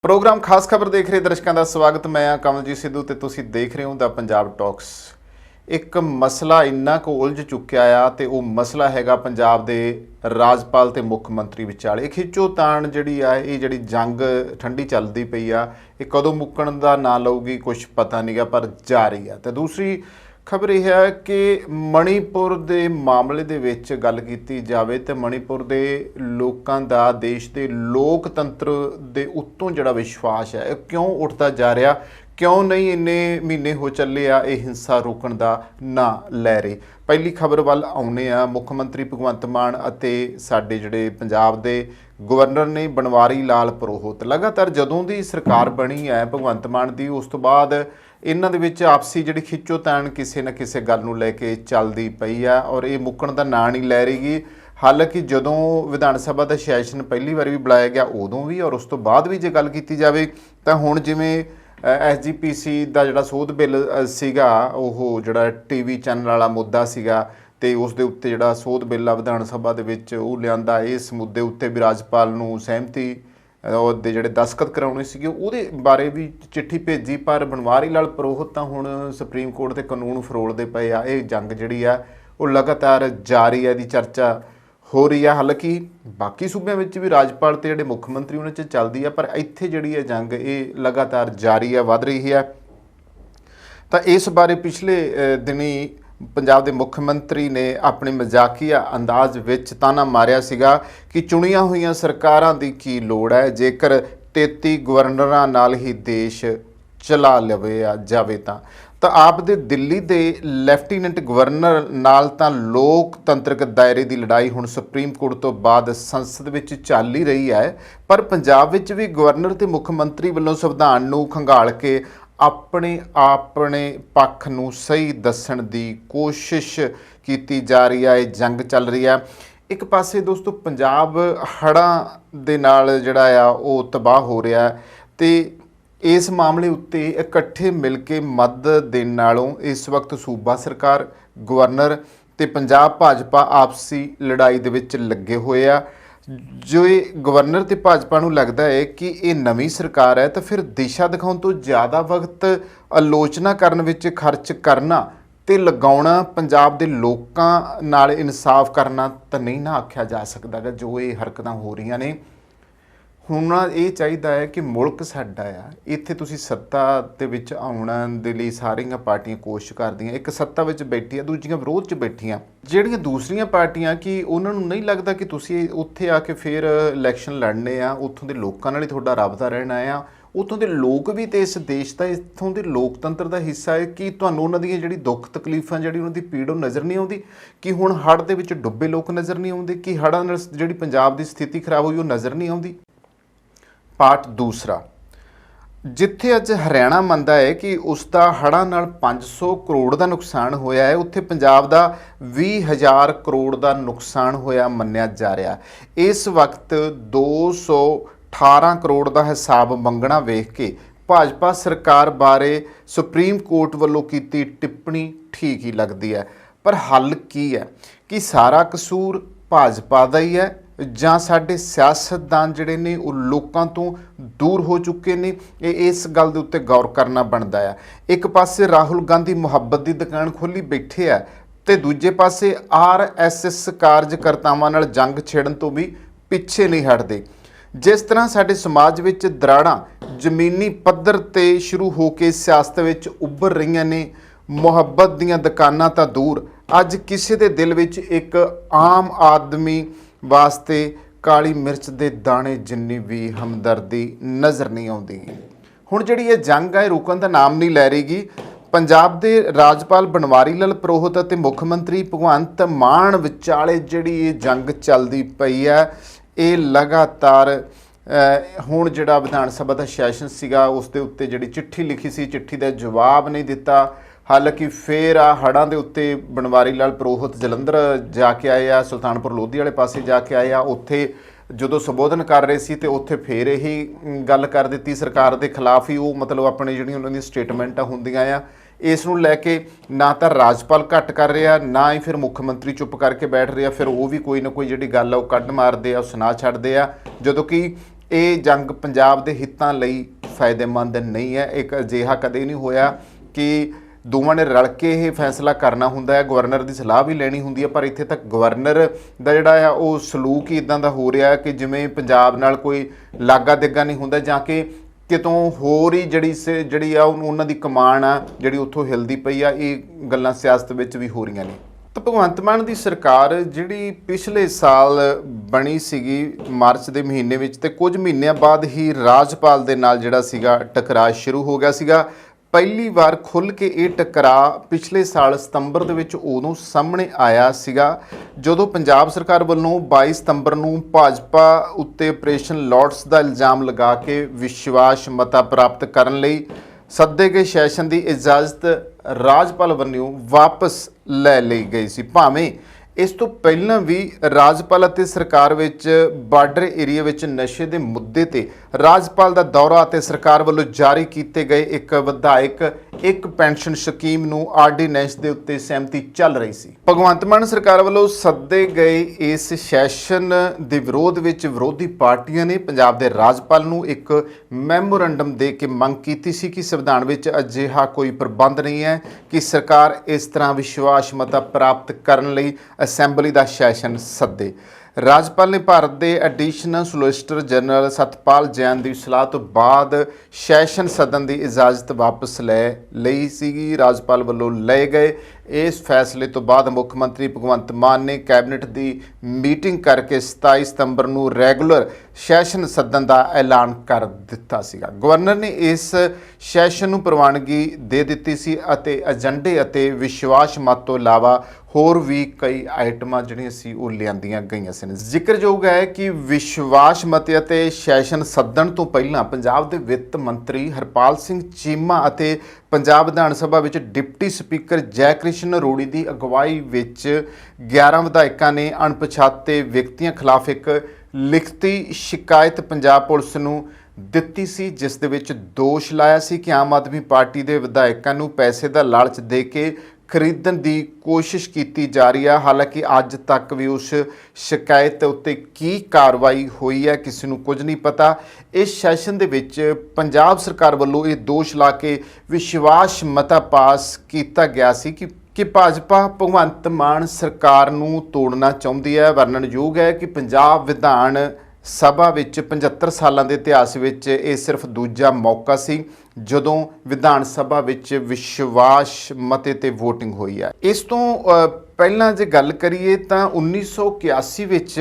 Programme खास खबर देख रहे दर्शकों का स्वागत। मैं कमलजीत सिद्धू ते तुसीं देख रहे हो द पंजाब टॉक्स। एक मसला इन्ना को उलझ चुक्या आ ते वो मसला हैगा पंजाब दे राजपाल ते मुख मंत्री विचाले खिच्चोताण जिहड़ी आ ये जिहड़ी जंग ठंडी चलदी पई आ ये कदों मुक्कण दा ना लऊगी कुछ पता नहीं गा पर जारी आ। ते दूसरी खबर यह है कि मणिपुर के मामले दे विच गल कीती जावे ते मणिपुर के लोगों का देश के लोकतंत्र के उत्तों जिहड़ा विश्वास है क्यों उठता जा रहा, क्यों नहीं इन्ने महीने हो चले आ ये हिंसा रोकण का ना लै रही। पहली खबर वल आउने आ। मुख मंत्री भगवंत मान अते साडे जिहड़े पंजाब दे गवर्नर ने बनवारी लाल पुरोहित लगातार जदों दी सरकार बनी है भगवंत मान दी उस तो बाद इन्हां दे विच आपसी जिहड़ी खिच्चोताण किसी न किसी गल नूं लैके चलदी पई आ और ये मुक्कण दा नां नहीं लै रहीगी। हालांकि जदों विधान सभा का सैशन पहली बार भी बुलाया गया उदों भी और उस तो बाद भी जे गल कीती जावे तां हुण जिवें SGPC का जिहड़ा सोध बिल सीगा ओह जिहड़ा TV चैनल वाला मुद्दा सीगा ते उस दे उत्ते जिहड़ा सोध बिल आ विधान सभा दे विच ओह लिआंदा इस मुद्दे उत्ते भी राज्यपाल नूं सहमति दे जिहड़े दस्खत कराउणे सीगे ਉਹਦੇ बारे भी चिट्ठी भेजी पर बनवारी लाल पुरोहित तां हुण सुप्रीम कोर्ट ते कानून फरोलदे पए आ। ਇਹ जंग जिहड़ी आ ਉਹ लगातार जारी है, दी चर्चा हो रही है। हालांकि बाकी सूबਿਆਂ ਵਿੱਚ भी राजपाल ते ਜਿਹੜੇ मुख मंत्री उन्हां 'ਚ ਚੱਲਦੀ ਆ पर ਇੱਥੇ ਜਿਹੜੀ ਹੈ जंग ਇਹ लगातार जारी है, वध रही है। ਤਾਂ ਇਸ ਬਾਰੇ ਪਿਛਲੇ ਦਿਨੀ पंजाब के मुख मंत्री ने अपने मजाकिया अंदाज विच ताना मारिया सीगा कि चुनिया हुई सरकारां दी की लोड़ है जेकर 33 गवर्नरां नाल ही देश चला लवे जावे तां आप दे दिल्ली दे लैफ्टीनेंट गवर्नर नाल तां लोकतंत्रक दायरे की लड़ाई हुण सुप्रीम कोर्ट तो बाद संसद विच चल ही रही है पर पंजाब विच भी गवर्नर ते मुख मंत्री वल्लों संविधान नूं खंगाल के अपने पक्ष नूं सही दस्सण दी कोशिश की जा रही है। जंग चल रही है। एक पासे दोस्तों पंजाब हड़ां दे नाल जिहड़ा आ वो तबाह हो रहा है ते इस मामले उत्ते इकट्ठे मिल के मदद देण नालों इस वक्त सूबा सरकार गवर्नर ते पंजाब भाजपा आपसी लड़ाई दे विच लगे हुए आ। जो ये गवर्नर ते भाजपा नूं लगता है कि ये नवीं सरकार है तो फिर दिशा दिखाउण तो ज़्यादा वक्त आलोचना करन विच खर्च करना ते लगाउणा पंजाब दे लोकां नाल इंसाफ करना तो नहीं ना आख्या जा सकदा गा। जो ये हरकतां हो रही ने हुण ये चाहिदा है कि मुल्क साडा आ इत्थे तुसीं सत्ता दे विच आउण दे लई सारियां पार्टियां कोशिश करदियां, एक सत्ता विच बैठी आ दूजियां विरोध च बैठियां। ਜਿਹੜੀਆਂ दूसरियां पार्टियां कि उन्हां नूं नहीं लगदा कि तुसीं उत्थे आके फिर इलैक्शन लड़ने आ उत्थों दे लोकां नाल ही तुहाडा राबता रहना आ। उत्थों दे लोक भी तो इस देश का इत्थों दे लोकतंत्र का हिस्सा है कि तुहानूं उन्हां दीयां जिहड़ी दुख तकलीफां जिहड़ी उन्हां दी पीड़ वो नज़र नहीं आउंदी कि हुण हड़੍ਹ दे विच डुੱਬੇ लोक नज़र नहीं आउंदे कि हड़੍ਹਾਂ नाल जिहड़ी पंजाब की स्थिति खराब होई वो नज़र नहीं आउंदी। पार्ट दूसरा जिथे अज हरियाणा मनता है कि उसका हड़੍ਹਾਂ नाल 500 करोड़ का नुकसान होया है उत्थे पंजाब का 20,000 करोड़ का नुकसान होया मन्निया जा रहा। इस वक्त 218 करोड़ का हिसाब मंगना वेख के भाजपा सरकार बारे सुप्रीम कोर्ट वालों की टिप्पणी ठीक ही लगती है पर हल की है कि सारा कसूर भाजपा का ही है ਜਾਂ ਸਾਡੇ सियासतदान ਜਿਹੜੇ ਨੇ ਉਹ ਲੋਕਾਂ ਤੋਂ दूर हो चुके ने। इस गल ਦੇ ਉੱਤੇ गौर करना बनता है। एक पासे राहुल गांधी मुहब्बत की दुकान खोली बैठे है तो दूजे पासे RSS कार्यकर्तावां नाल जंग छेड़न तो भी पिछे नहीं हटते। जिस तरह साडे समाज विच दराड़ां जमीनी पੱਧਰ ते शुरू हो के सियासत विच उभर रही ने मुहब्बत दीयां दुकानां तां दूर अज किसी दे दिल विच एक आम आदमी वास्ते काली मिर्च के दाने जिन्नी भी हमदर्दी नज़र नहीं आती। हुण जिहड़ी ये जंग है रुकण का नाम नहीं लै रहीगी। पंजाब के राजपाल बनवारी लाल पुरोहित अते मुख मंत्री भगवंत मान विचाले जिहड़ी ये जंग चलदी पई है ये लगातार हुण जिहड़ा विधान सभा का सैशन सीगा उस दे उत्ते जिहड़ी चिट्ठी लिखी सी चिट्ठी का जवाब नहीं दिता। हालांकि फिर हड़੍ਹਾਂ ਦੇ उत्ते बनवारी लाल पुरोहित जलंधर जाके आए आ, सुल्तानपुर लोधी वाले पासे जाके आए आ। उत्थे ਜਦੋਂ ਸੰਬੋਧਨ कर रहे सी तो उत्थे फिर यही गल कर दी सरकार के खिलाफ ही वो मतलब अपनी जिहड़ियां उन्हां दी स्टेटमेंटां हुंदियां आ इस नूं लैके ना तो राजपाल घट कर रहा ना ही फिर मुख मंत्री चुप करके बैठ रहा। फिर वो भी कोई ना कोई जिहड़ी गल आ वो कढ मारदे आ सुना छड्डदे आ जदों कि ਇਹ ਜੰਗ ਪੰਜਾਬ ਦੇ ਹਿੱਤਾਂ ਲਈ ਫਾਇਦੇਮੰਦ ਨਹੀਂ ਹੈ। ਇੱਕ ਅਜਿਹਾ ਕਦੇ ਨਹੀਂ ਹੋਇਆ ਕਿ ਦੋਵਾਂ ਨੇ ਰਲ ਕੇ ਇਹ ਫੈਸਲਾ ਕਰਨਾ ਹੁੰਦਾ ਹੈ, ਗਵਰਨਰ ਦੀ ਸਲਾਹ ਵੀ ਲੈਣੀ ਹੁੰਦੀ ਹੈ, ਪਰ ਇੱਥੇ ਤੱਕ ਗਵਰਨਰ ਦਾ ਜਿਹੜਾ ਆ ਉਹ ਸਲੂਕ ਹੀ ਇਦਾਂ ਦਾ ਹੋ ਰਿਹਾ ਕਿ ਜਿਵੇਂ ਪੰਜਾਬ ਨਾਲ ਕੋਈ ਲਾਗਾ ਦੇਗਾ ਨਹੀਂ ਹੁੰਦਾ, ਜਾਂ ਕਿ ਕਿਤੋਂ ਹੋਰ ਹੀ ਜਿਹੜੀ ਆ ਉਹਨਾਂ ਦੀ ਕਮਾਨ ਆ ਜਿਹੜੀ ਉੱਥੋਂ ਹਿਲਦੀ ਪਈ ਆ। ਇਹ ਗੱਲਾਂ ਸਿਆਸਤ ਵਿੱਚ ਵੀ ਹੋ ਰਹੀਆਂ ਨੇ। ਤਾਂ ਭਗਵੰਤ ਮਾਨ ਦੀ ਸਰਕਾਰ ਜਿਹੜੀ ਪਿਛਲੇ ਸਾਲ ਬਣੀ ਸੀਗੀ ਮਾਰਚ ਦੇ ਮਹੀਨੇ ਵਿੱਚ, ਤੇ ਕੁਝ ਮਹੀਨਿਆਂ ਬਾਅਦ ਹੀ ਰਾਜਪਾਲ ਦੇ ਨਾਲ ਜਿਹੜਾ ਸੀਗਾ ਟਕਰਾਅ ਸ਼ੁਰੂ ਹੋ ਗਿਆ ਸੀਗਾ। ਪਹਿਲੀ ਵਾਰ ਖੁੱਲ੍ਹ ਕੇ ਇਹ ਟਕਰਾਅ ਪਿਛਲੇ ਸਾਲ ਸਤੰਬਰ ਦੇ ਵਿੱਚ ਉਦੋਂ ਸਾਹਮਣੇ ਆਇਆ ਸੀਗਾ ਜਦੋਂ ਪੰਜਾਬ ਸਰਕਾਰ ਵੱਲੋਂ 22 ਸਤੰਬਰ ਨੂੰ ਭਾਜਪਾ ਉੱਤੇ ਆਪਰੇਸ਼ਨ ਲੋਟਸ ਦਾ ਇਲਜ਼ਾਮ ਲਗਾ ਕੇ ਵਿਸ਼ਵਾਸ ਮਤਾ ਪ੍ਰਾਪਤ ਕਰਨ ਲਈ ਸੱਦੇ ਗਏ ਸੈਸ਼ਨ ਦੀ ਇਜਾਜ਼ਤ ਰਾਜਪਾਲ ਵੱਲੋਂ ਵਾਪਸ ਲੈ ਲਈ ਗਈ ਸੀ। ਭਾਵੇਂ ਇਸ ਤੋਂ ਪਹਿਲਾਂ ਵੀ ਰਾਜਪਾਲ ਅਤੇ ਸਰਕਾਰ ਵਿੱਚ ਬਾਰਡਰ ਏਰੀਆ ਵਿੱਚ ਨਸ਼ੇ ਦੇ ਮੁੱਦੇ ਤੇ ਰਾਜਪਾਲ ਦਾ ਦੌਰਾ ਅਤੇ ਸਰਕਾਰ ਵੱਲੋਂ ਜਾਰੀ ਕੀਤੇ ਗਏ ਇੱਕ ਵਿਧਾਇਕ ਇੱਕ ਪੈਨਸ਼ਨ ਸਕੀਮ ਨੂੰ ਆਰਡੀਨੈਂਸ ਦੇ ਉੱਤੇ ਸਹਿਮਤੀ ਚੱਲ ਰਹੀ ਸੀ। ਭਗਵੰਤ ਮਾਨ ਸਰਕਾਰ ਵੱਲੋਂ ਸੱਦੇ ਗਏ ਇਸ ਸੈਸ਼ਨ ਦੇ ਵਿਰੋਧ ਵਿੱਚ ਵਿਰੋਧੀ ਪਾਰਟੀਆਂ ਨੇ ਪੰਜਾਬ ਦੇ ਰਾਜਪਾਲ ਨੂੰ ਇੱਕ ਮੈਮੋਰੰਡਮ ਦੇ ਕੇ ਮੰਗ ਕੀਤੀ ਸੀ ਕਿ ਸੰਵਿਧਾਨ ਵਿੱਚ ਅਜਿਹਾ ਕੋਈ ਪ੍ਰਬੰਧ ਨਹੀਂ ਹੈ ਕਿ ਸਰਕਾਰ ਇਸ ਤਰ੍ਹਾਂ ਵਿਸ਼ਵਾਸ ਮਤਾ ਪ੍ਰਾਪਤ ਕਰਨ ਲਈ ਅਸੈਂਬਲੀ ਦਾ ਸੈਸ਼ਨ ਸੱਦੇ। ਰਾਜਪਾਲ ਨੇ ਭਾਰਤ ਦੇ additional solicitor general Satpal Jain ਦੀ ਸਲਾਹ ਤੋਂ ਬਾਅਦ ਸੈਸ਼ਨ ਸਦਨ ਦੀ ਇਜਾਜ਼ਤ ਵਾਪਸ ਲੈ ਲਈ ਸੀਗੀ। ਰਾਜਪਾਲ ਵੱਲੋਂ ਲਏ ਗਏ ਇਸ ਫੈਸਲੇ ਤੋਂ ਬਾਅਦ ਮੁੱਖ ਮੰਤਰੀ ਭਗਵੰਤ ਮਾਨ ਨੇ ਕੈਬਨਿਟ ਦੀ ਮੀਟਿੰਗ ਕਰਕੇ 27 ਸਤੰਬਰ ਨੂੰ ਰੈਗੂਲਰ ਸੈਸ਼ਨ ਸੱਦਣ ਦਾ ਐਲਾਨ ਕਰ ਦਿੱਤਾ ਸੀਗਾ। ਗਵਰਨਰ ਨੇ ਇਸ ਸੈਸ਼ਨ ਨੂੰ ਪ੍ਰਵਾਨਗੀ ਦੇ ਦਿੱਤੀ ਸੀ ਅਤੇ ਏਜੰਡੇ ਅਤੇ ਵਿਸ਼ਵਾਸ ਮਤ ਤੋਂ ਇਲਾਵਾ ਹੋਰ ਵੀ ਕਈ ਆਈਟਮਾਂ ਜਿਹੜੀਆਂ ਸੀ ਉਹ ਲਿਆਂਦੀਆਂ ਗਈਆਂ ਸਨ। ਜ਼ਿਕਰਯੋਗ ਹੈ ਕਿ ਵਿਸ਼ਵਾਸ ਮਤੇ ਅਤੇ ਸੈਸ਼ਨ ਸੱਦਣ ਤੋਂ ਪਹਿਲਾਂ ਪੰਜਾਬ ਦੇ ਵਿੱਤ ਮੰਤਰੀ ਹਰਪਾਲ ਸਿੰਘ ਚੀਮਾ ਅਤੇ ਪੰਜਾਬ ਵਿਧਾਨ ਸਭਾ ਵਿੱਚ ਡਿਪਟੀ ਸਪੀਕਰ ਜੈ ਕ੍ਰਿਸ਼ਨ ਅਰੋੜੀ ਦੀ ਅਗਵਾਈ ਵਿੱਚ 11 ਵਿਧਾਇਕਾਂ ਨੇ ਅਣਪਛਾਤੇ ਵਿਅਕਤੀਆਂ ਖਿਲਾਫ ਇੱਕ ਲਿਖਤੀ ਸ਼ਿਕਾਇਤ ਪੰਜਾਬ ਪੁਲਿਸ ਨੂੰ ਦਿੱਤੀ ਸੀ, ਜਿਸ ਦੇ ਵਿੱਚ ਦੋਸ਼ ਲਾਇਆ ਸੀ ਕਿ ਆਮ ਆਦਮੀ ਪਾਰਟੀ ਦੇ ਵਿਧਾਇਕਾਂ ਨੂੰ ਪੈਸੇ ਦਾ ਲਾਲਚ ਦੇ ਕੇ ਖਰੀਦਣ ਦੀ ਕੋਸ਼ਿਸ਼ ਕੀਤੀ ਜਾ ਰਹੀ ਹੈ। ਹਾਲਾਂਕਿ ਅੱਜ ਤੱਕ ਵੀ ਉਸ ਸ਼ਿਕਾਇਤ ਉੱਤੇ ਕੀ ਕਾਰਵਾਈ ਹੋਈ ਹੈ ਕਿਸੇ ਨੂੰ ਕੁਝ ਨਹੀਂ ਪਤਾ। ਇਸ ਸੈਸ਼ਨ ਦੇ ਵਿੱਚ ਪੰਜਾਬ ਸਰਕਾਰ ਵੱਲੋਂ ਇਹ ਦੋਸ਼ ਲਾ ਕੇ ਵਿਸ਼ਵਾਸ ਮਤਾ ਪਾਸ ਕੀਤਾ ਗਿਆ ਸੀ ਕਿ ਭਾਜਪਾ ਭਗਵੰਤ ਮਾਨ ਸਰਕਾਰ ਨੂੰ ਤੋੜਨਾ ਚਾਹੁੰਦੀ ਹੈ। ਵਰਣਨਯੋਗ ਹੈ ਕਿ ਪੰਜਾਬ ਵਿਧਾਨ ਸਭਾ ਵਿੱਚ 75 ਸਾਲਾਂ ਦੇ ਇਤਿਹਾਸ ਵਿੱਚ ਇਹ ਸਿਰਫ ਦੂਜਾ ਮੌਕਾ ਸੀ ਜਦੋਂ ਵਿਧਾਨ ਸਭਾ ਵਿੱਚ ਵਿਸ਼ਵਾਸ ਮਤੇ ਤੇ VOTING ਹੋਈ ਹੈ। ਇਸ ਤੋਂ ਪਹਿਲਾਂ ਜੇ ਗੱਲ ਕਰੀਏ ਤਾਂ 1981 ਵਿੱਚ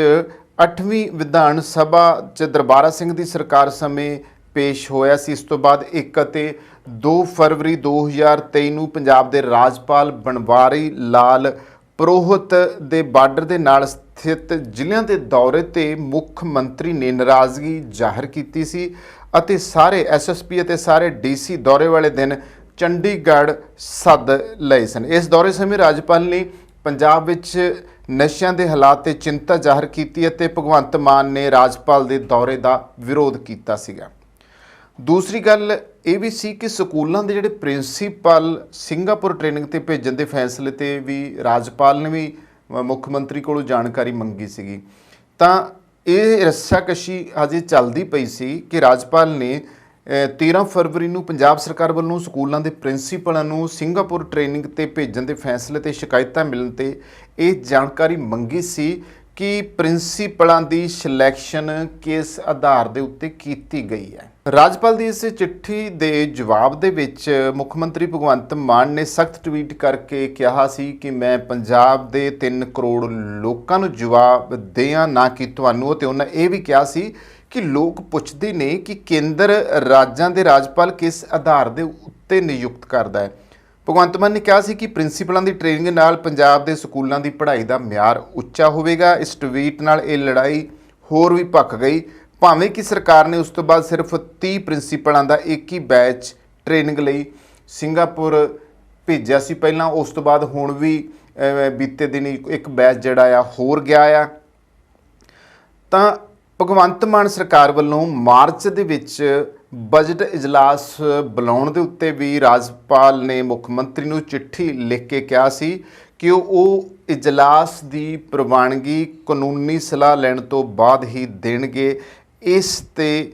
8ਵੀਂ ਵਿਧਾਨ ਸਭਾ 'ਚ ਦਰਬਾਰਾ ਸਿੰਘ ਦੀ ਸਰਕਾਰ ਸਮੇਂ ਪੇਸ਼ ਹੋਇਆ ਸੀ। ਇਸ ਤੋਂ ਬਾਅਦ 1 ਅਤੇ 2 ਫਰਵਰੀ 2023 ਨੂੰ ਪੰਜਾਬ ਦੇ ਰਾਜਪਾਲ ਬਨਵਾਰੀ ਲਾਲ ਪੁਰੋਹਿਤ ਦੇ ਬਾਰਡਰ ਦੇ ਨਾਲ ਸਥਿਤ ਜ਼ਿਲ੍ਹਿਆਂ ਦੇ ਦੌਰੇ ਤੇ ਮੁੱਖ ਮੰਤਰੀ ਨੇ ਨਾਰਾਜ਼ਗੀ ਜ਼ਾਹਰ ਕੀਤੀ ਸੀ ਅਤੇ ਸਾਰੇ SSP ਅਤੇ ਸਾਰੇ DC ਦੌਰੇ ਵਾਲੇ ਦਿਨ ਚੰਡੀਗੜ੍ਹ ਸੱਦ ਲਏ ਸਨ। ਇਸ ਦੌਰੇ ਸਮੇਂ ਰਾਜਪਾਲ ਨੇ ਪੰਜਾਬ ਵਿੱਚ ਨਸ਼ਿਆਂ ਦੇ ਹਾਲਾਤ ਤੇ ਚਿੰਤਾ ਜ਼ਾਹਰ ਕੀਤੀ ਅਤੇ ਭਗਵੰਤ ਮਾਨ ਨੇ ਰਾਜਪਾਲ ਦੇ ਦੌਰੇ ਦਾ ਵਿਰੋਧ ਕੀਤਾ ਸੀਗਾ। ਦੂਸਰੀ ਗੱਲ ਇਹ ਵੀ ਸੀ ਕਿ ਸਕੂਲਾਂ ਦੇ ਜਿਹੜੇ ਪ੍ਰਿੰਸੀਪਲ ਸਿੰਗਾਪੁਰ ਟ੍ਰੇਨਿੰਗ ਤੇ ਭੇਜਣ ਦੇ ਫੈਸਲੇ ਤੇ ਵੀ ਰਾਜਪਾਲ ਨੇ ਵੀ ਮੁੱਖ ਮੰਤਰੀ ਕੋਲੋਂ ਜਾਣਕਾਰੀ ਮੰਗੀ ਸੀਗੀ। ਤਾਂ ਇਹ ਰੱਸਾਕਸ਼ੀ ਅਜੇ ਚੱਲਦੀ ਪਈ ਸੀ ਕਿ ਰਾਜਪਾਲ ਨੇ 13 ਫਰਵਰੀ ਨੂੰ ਪੰਜਾਬ ਸਰਕਾਰ ਵੱਲੋਂ ਸਕੂਲਾਂ ਦੇ ਪ੍ਰਿੰਸੀਪਲਾਂ ਨੂੰ ਸਿੰਗਾਪੁਰ ਟ੍ਰੇਨਿੰਗ ਤੇ ਭੇਜਣ ਦੇ ਫੈਸਲੇ ਤੇ ਸ਼ਿਕਾਇਤਾਂ ਮਿਲਣ ਤੇ ਇਹ ਜਾਣਕਾਰੀ ਮੰਗੀ ਸੀ ਕਿ ਪ੍ਰਿੰਸੀਪਲਾਂ ਦੀ ਸਿਲੈਕਸ਼ਨ ਕਿਸ ਆਧਾਰ ਦੇ ਉੱਤੇ ਕੀਤੀ ਗਈ ਹੈ। ਰਾਜਪਾਲ ਦੀ ਇਸ ਚਿੱਠੀ ਦੇ ਜਵਾਬ ਦੇ ਵਿੱਚ ਮੁੱਖ ਮੰਤਰੀ ਭਗਵੰਤ ਮਾਨ ਨੇ ਸਖਤ ਟਵੀਟ ਕਰਕੇ ਕਿਹਾ ਸੀ ਕਿ ਮੈਂ ਪੰਜਾਬ ਦੇ 3 ਕਰੋੜ ਲੋਕਾਂ ਨੂੰ ਜਵਾਬ ਦਿਆਂ, ਨਾ ਕਿ ਤੁਹਾਨੂੰ। ਅਤੇ ਉਹਨਾਂ ਇਹ ਵੀ ਕਿਹਾ ਸੀ ਕਿ ਲੋਕ ਪੁੱਛਦੇ ਨੇ ਕਿ ਕੇਂਦਰ ਰਾਜਾਂ ਦੇ ਰਾਜਪਾਲ ਕਿਸ ਆਧਾਰ ਦੇ ਉੱਤੇ ਨਿਯੁਕਤ ਕਰਦਾ ਹੈ। ਭਗਵੰਤ ਮਾਨ ਨੇ ਕਿਹਾ ਸੀ ਕਿ ਪ੍ਰਿੰਸੀਪਲਾਂ ਦੀ ਟ੍ਰੇਨਿੰਗ ਨਾਲ ਪੰਜਾਬ ਦੇ ਸਕੂਲਾਂ ਦੀ ਪੜ੍ਹਾਈ ਦਾ ਮਿਆਰ ਉੱਚਾ ਹੋਵੇਗਾ। ਇਸ ਟਵੀਟ ਨਾਲ ਇਹ ਲੜਾਈ ਹੋਰ ਵੀ ਭਖ ਗਈ। ਭਾਵੇਂ ਕਿ ਸਰਕਾਰ ਨੇ ਉਸ ਤੋਂ ਬਾਅਦ ਸਿਰਫ 30 ਪ੍ਰਿੰਸੀਪਲਾਂ ਦਾ ਇੱਕ ਹੀ ਬੈਚ ਟ੍ਰੇਨਿੰਗ ਲਈ ਸਿੰਗਾਪੁਰ ਭੇਜਿਆ ਸੀ ਪਹਿਲਾਂ, ਉਸ ਤੋਂ ਬਾਅਦ ਹੁਣ ਵੀ ਬੀਤੇ ਦਿਨੀ ਇੱਕ ਬੈਚ ਜਿਹੜਾ ਆ ਹੋਰ ਗਿਆ ਆ। ਤਾਂ ਭਗਵੰਤ ਮਾਨ ਸਰਕਾਰ ਵੱਲੋਂ ਮਾਰਚ ਦੇ ਵਿੱਚ ਬਜਟ ਇਜਲਾਸ ਬੁਲਾਉਣ ਦੇ ਉੱਤੇ ਵੀ ਰਾਜਪਾਲ ਨੇ ਮੁੱਖ ਮੰਤਰੀ ਨੂੰ ਚਿੱਠੀ ਲਿਖ ਕੇ ਕਿਹਾ ਸੀ ਕਿ ਉਹ ਇਜਲਾਸ ਦੀ ਪ੍ਰਵਾਨਗੀ ਕਾਨੂੰਨੀ ਸਲਾਹ ਲੈਣ ਤੋਂ ਬਾਅਦ ਹੀ ਦੇਣਗੇ। ਇਸ ਤੇ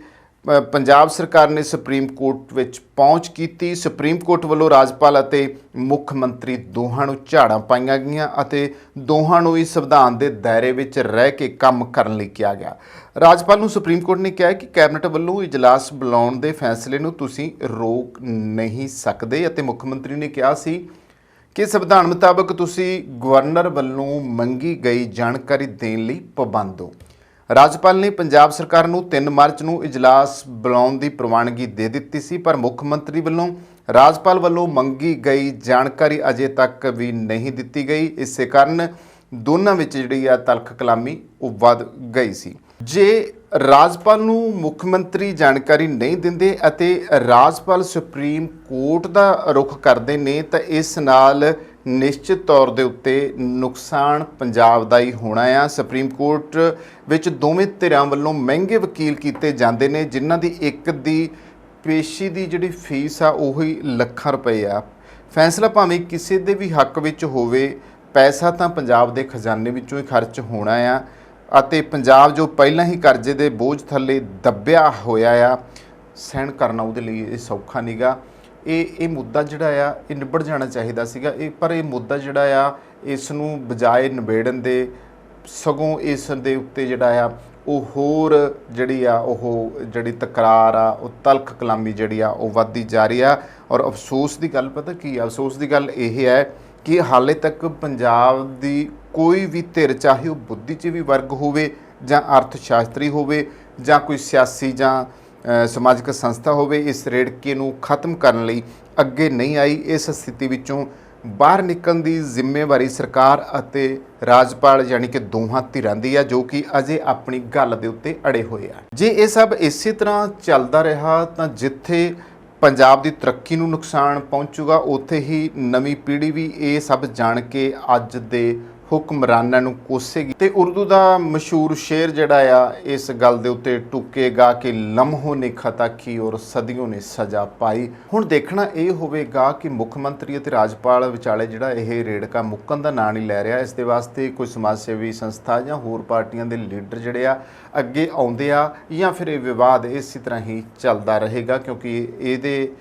ਪੰਜਾਬ ਸਰਕਾਰ ਨੇ ਸੁਪਰੀਮ ਕੋਰਟ ਵਿੱਚ ਪਹੁੰਚ ਕੀਤੀ। ਸੁਪਰੀਮ ਕੋਰਟ ਵੱਲੋਂ ਰਾਜਪਾਲ ਅਤੇ ਮੁੱਖ ਮੰਤਰੀ ਦੋਹਾਂ ਨੂੰ ਝਾੜਾਂ ਪਾਈਆਂ ਗਈਆਂ ਅਤੇ ਦੋਹਾਂ ਨੂੰ ਹੀ ਸੰਵਿਧਾਨ ਦੇ ਦਾਇਰੇ ਵਿੱਚ ਰਹਿ ਕੇ ਕੰਮ ਕਰਨ ਲਈ ਕਿਹਾ ਗਿਆ। ਰਾਜਪਾਲ ਨੂੰ ਸੁਪਰੀਮ ਕੋਰਟ ਨੇ ਕਿਹਾ ਕਿ ਕੈਬਨਿਟ ਵੱਲੋਂ ਇਜਲਾਸ ਬੁਲਾਉਣ ਦੇ ਫੈਸਲੇ ਨੂੰ ਤੁਸੀਂ ਰੋਕ ਨਹੀਂ ਸਕਦੇ ਅਤੇ ਮੁੱਖ ਮੰਤਰੀ ਨੇ ਕਿਹਾ ਸੀ ਕਿ ਸੰਵਿਧਾਨ ਮੁਤਾਬਕ ਤੁਸੀਂ ਗਵਰਨਰ ਵੱਲੋਂ ਮੰਗੀ ਗਈ ਜਾਣਕਾਰੀ ਦੇਣ ਲਈ ਪਾਬੰਦ ਹੋ। ਰਾਜਪਾਲ ਨੇ ਪੰਜਾਬ ਸਰਕਾਰ ਨੂੰ 3 ਮਾਰਚ ਨੂੰ ਇਜਲਾਸ ਬੁਲਾਉਣ ਦੀ ਪ੍ਰਵਾਨਗੀ ਦੇ ਦਿੱਤੀ ਸੀ, ਪਰ ਮੁੱਖ ਮੰਤਰੀ ਵੱਲੋਂ ਰਾਜਪਾਲ ਵੱਲੋਂ ਮੰਗੀ ਗਈ ਜਾਣਕਾਰੀ ਅਜੇ ਤੱਕ ਵੀ ਨਹੀਂ ਦਿੱਤੀ ਗਈ। ਇਸੇ ਕਾਰਨ ਦੋਨਾਂ ਵਿੱਚ ਜਿਹੜੀ ਆ ਤਲਖ ਕਲਾਮੀ ਉਹ ਵੱਧ ਗਈ ਸੀ। ਜੇ ਰਾਜਪਾਲ ਨੂੰ ਮੁੱਖ ਮੰਤਰੀ ਜਾਣਕਾਰੀ ਨਹੀਂ ਦਿੰਦੇ ਅਤੇ ਰਾਜਪਾਲ ਸੁਪਰੀਮ ਕੋਰਟ ਦਾ ਰੁਖ ਕਰਦੇ ਨੇ ਤਾਂ ਇਸ ਨਾਲ ਨਿਸ਼ਚਿਤ ਤੌਰ ਦੇ ਉੱਤੇ ਨੁਕਸਾਨ ਪੰਜਾਬ ਦਾ ਹੀ ਹੋਣਾ ਆ। ਸੁਪਰੀਮ ਕੋਰਟ ਵਿੱਚ ਦੋਵੇਂ ਧਿਰਾਂ ਵੱਲੋਂ ਮਹਿੰਗੇ ਵਕੀਲ ਕੀਤੇ ਜਾਂਦੇ ਨੇ, ਜਿਨ੍ਹਾਂ ਦੀ ਇੱਕ ਦੀ ਪੇਸ਼ੀ ਦੀ ਜਿਹੜੀ ਫੀਸ ਆ ਉਹੀ ਲੱਖਾਂ ਰੁਪਏ ਆ। ਫੈਸਲਾ ਭਾਵੇਂ ਕਿਸੇ ਦੇ ਵੀ ਹੱਕ ਵਿੱਚ ਹੋਵੇ, ਪੈਸਾ ਤਾਂ ਪੰਜਾਬ ਦੇ ਖਜ਼ਾਨੇ ਵਿੱਚੋਂ ਹੀ ਖਰਚ ਹੋਣਾ ਆ ਅਤੇ ਪੰਜਾਬ ਜੋ ਪਹਿਲਾਂ ਹੀ ਕਰਜ਼ੇ ਦੇ ਬੋਝ ਥੱਲੇ ਦੱਬਿਆ ਹੋਇਆ ਆ, ਸਹਿਣ ਕਰਨਾ ਉਹਦੇ ਲਈ ਇਹ ਸੌਖਾ ਨੀਗਾ। ਇਹ ਮੁੱਦਾ ਜਿਹੜਾ ਆ ਇਹ ਨਿਬੜ ਜਾਣਾ ਚਾਹੀਦਾ ਸੀਗਾ, ਪਰ ਇਹ ਮੁੱਦਾ ਜਿਹੜਾ ਆ ਇਸ ਨੂੰ ਬਜਾਏ ਨਿਬੇੜਨ ਦੇ ਸਗੋਂ ਇਸ ਦੇ ਉੱਤੇ ਜਿਹੜਾ ਆ ਉਹ ਹੋਰ ਜਿਹੜੀ ਤਕਰਾਰ ਆ ਉਹ ਤਲਖ ਕਲਾਮੀ ਜਿਹੜੀ ਆ ਉਹ ਵੱਧਦੀ ਜਾ ਰਹੀ ਆ। ਔਰ ਅਫਸੋਸ ਦੀ ਗੱਲ ਪਤਾ ਕੀ ਆ? ਅਫਸੋਸ ਦੀ ਗੱਲ ਇਹ ਹੈ ਕਿ ਹਾਲੇ ਤੱਕ ਪੰਜਾਬ ਦੀ ਕੋਈ ਵੀ ਧਿਰ, ਚਾਹੇ ਉਹ ਬੁੱਧੀਜੀਵੀ ਵਰਗ ਹੋਵੇ ਜਾਂ ਅਰਥ ਸ਼ਾਸਤਰੀ ਹੋਵੇ ਜਾਂ ਕੋਈ ਸਿਆਸੀ ਜਾਂ ਸਮਾਜਿਕ ਸੰਸਥਾ ਹੋਵੇ, ਇਸ ਰੇੜਕੇ ਨੂੰ ਖਤਮ ਕਰਨ ਲਈ ਅੱਗੇ ਨਹੀਂ ਆਈ। ਇਸ ਸਥਿਤੀ ਵਿੱਚੋਂ ਬਾਹਰ ਨਿਕਲਣ ਦੀ ਜ਼ਿੰਮੇਵਾਰੀ ਸਰਕਾਰ ਅਤੇ ਰਾਜਪਾਲ ਯਾਨੀ ਕਿ ਦੋਹਾਂ ਧਿਰਾਂ ਦੀ ਆ, ਜੋ ਕਿ ਅਜੇ ਆਪਣੀ ਗੱਲ ਦੇ ਉੱਤੇ ਅੜੇ ਹੋਏ ਆ। ਜੇ ਇਹ ਸਭ ਇਸੇ ਤਰ੍ਹਾਂ ਚੱਲਦਾ ਰਿਹਾ ਤਾਂ ਜਿੱਥੇ ਪੰਜਾਬ ਦੀ ਤਰੱਕੀ ਨੂੰ ਨੁਕਸਾਨ ਪਹੁੰਚੂਗਾ, ਉੱਥੇ ਹੀ ਨਵੀਂ ਪੀੜ੍ਹੀ ਵੀ ਇਹ ਸਭ ਜਾਣ ਕੇ ਅੱਜ ਦੇ ਹੁਕਮਰਾਨਾਂ ਨੂੰ ਕੋਸੇਗੀ। ਤੇ ਉਰਦੂ ਦਾ ਮਸ਼ਹੂਰ ਸ਼ੇਰ ਜਿਹੜਾ ਆ ਇਸ ਗੱਲ ਦੇ ਉੱਤੇ ਟੁਕੇਗਾ ਕਿ ਲਮਹੋਂ ਨੇ ਖਤਾ ਕੀ ਔਰ ਸਦੀਆਂ ਨੇ ਸਜ਼ਾ ਪਾਈ। ਹੁਣ ਦੇਖਣਾ ਇਹ ਹੋਵੇਗਾ ਕਿ ਮੁੱਖ ਮੰਤਰੀ ਅਤੇ ਰਾਜਪਾਲ ਵਿਚਾਲੇ ਜਿਹੜਾ ਇਹ ਰੇੜਕਾ ਮੁੱਕਣ ਦਾ ਨਾਂ ਨਹੀਂ ਲੈ ਰਿਹਾ। ਇਸ ਦੇ ਵਾਸਤੇ ਕੋਈ ਸਮਾਜ ਸੇਵੀ ਸੰਸਥਾ ਜਾਂ ਹੋਰ ਪਾਰਟੀਆਂ ਦੇ ਲੀਡਰ ਜਿਹੜੇ ਆ ਅੱਗੇ ਆਉਂਦੇ ਆ ਜਾਂ ਫਿਰ ਇਹ ਵਿਵਾਦ ਇਸੇ ਤਰ੍ਹਾਂ ਹੀ ਚੱਲਦਾ ਰਹੇਗਾ, ਕਿਉਂਕਿ ਇਹਦੇ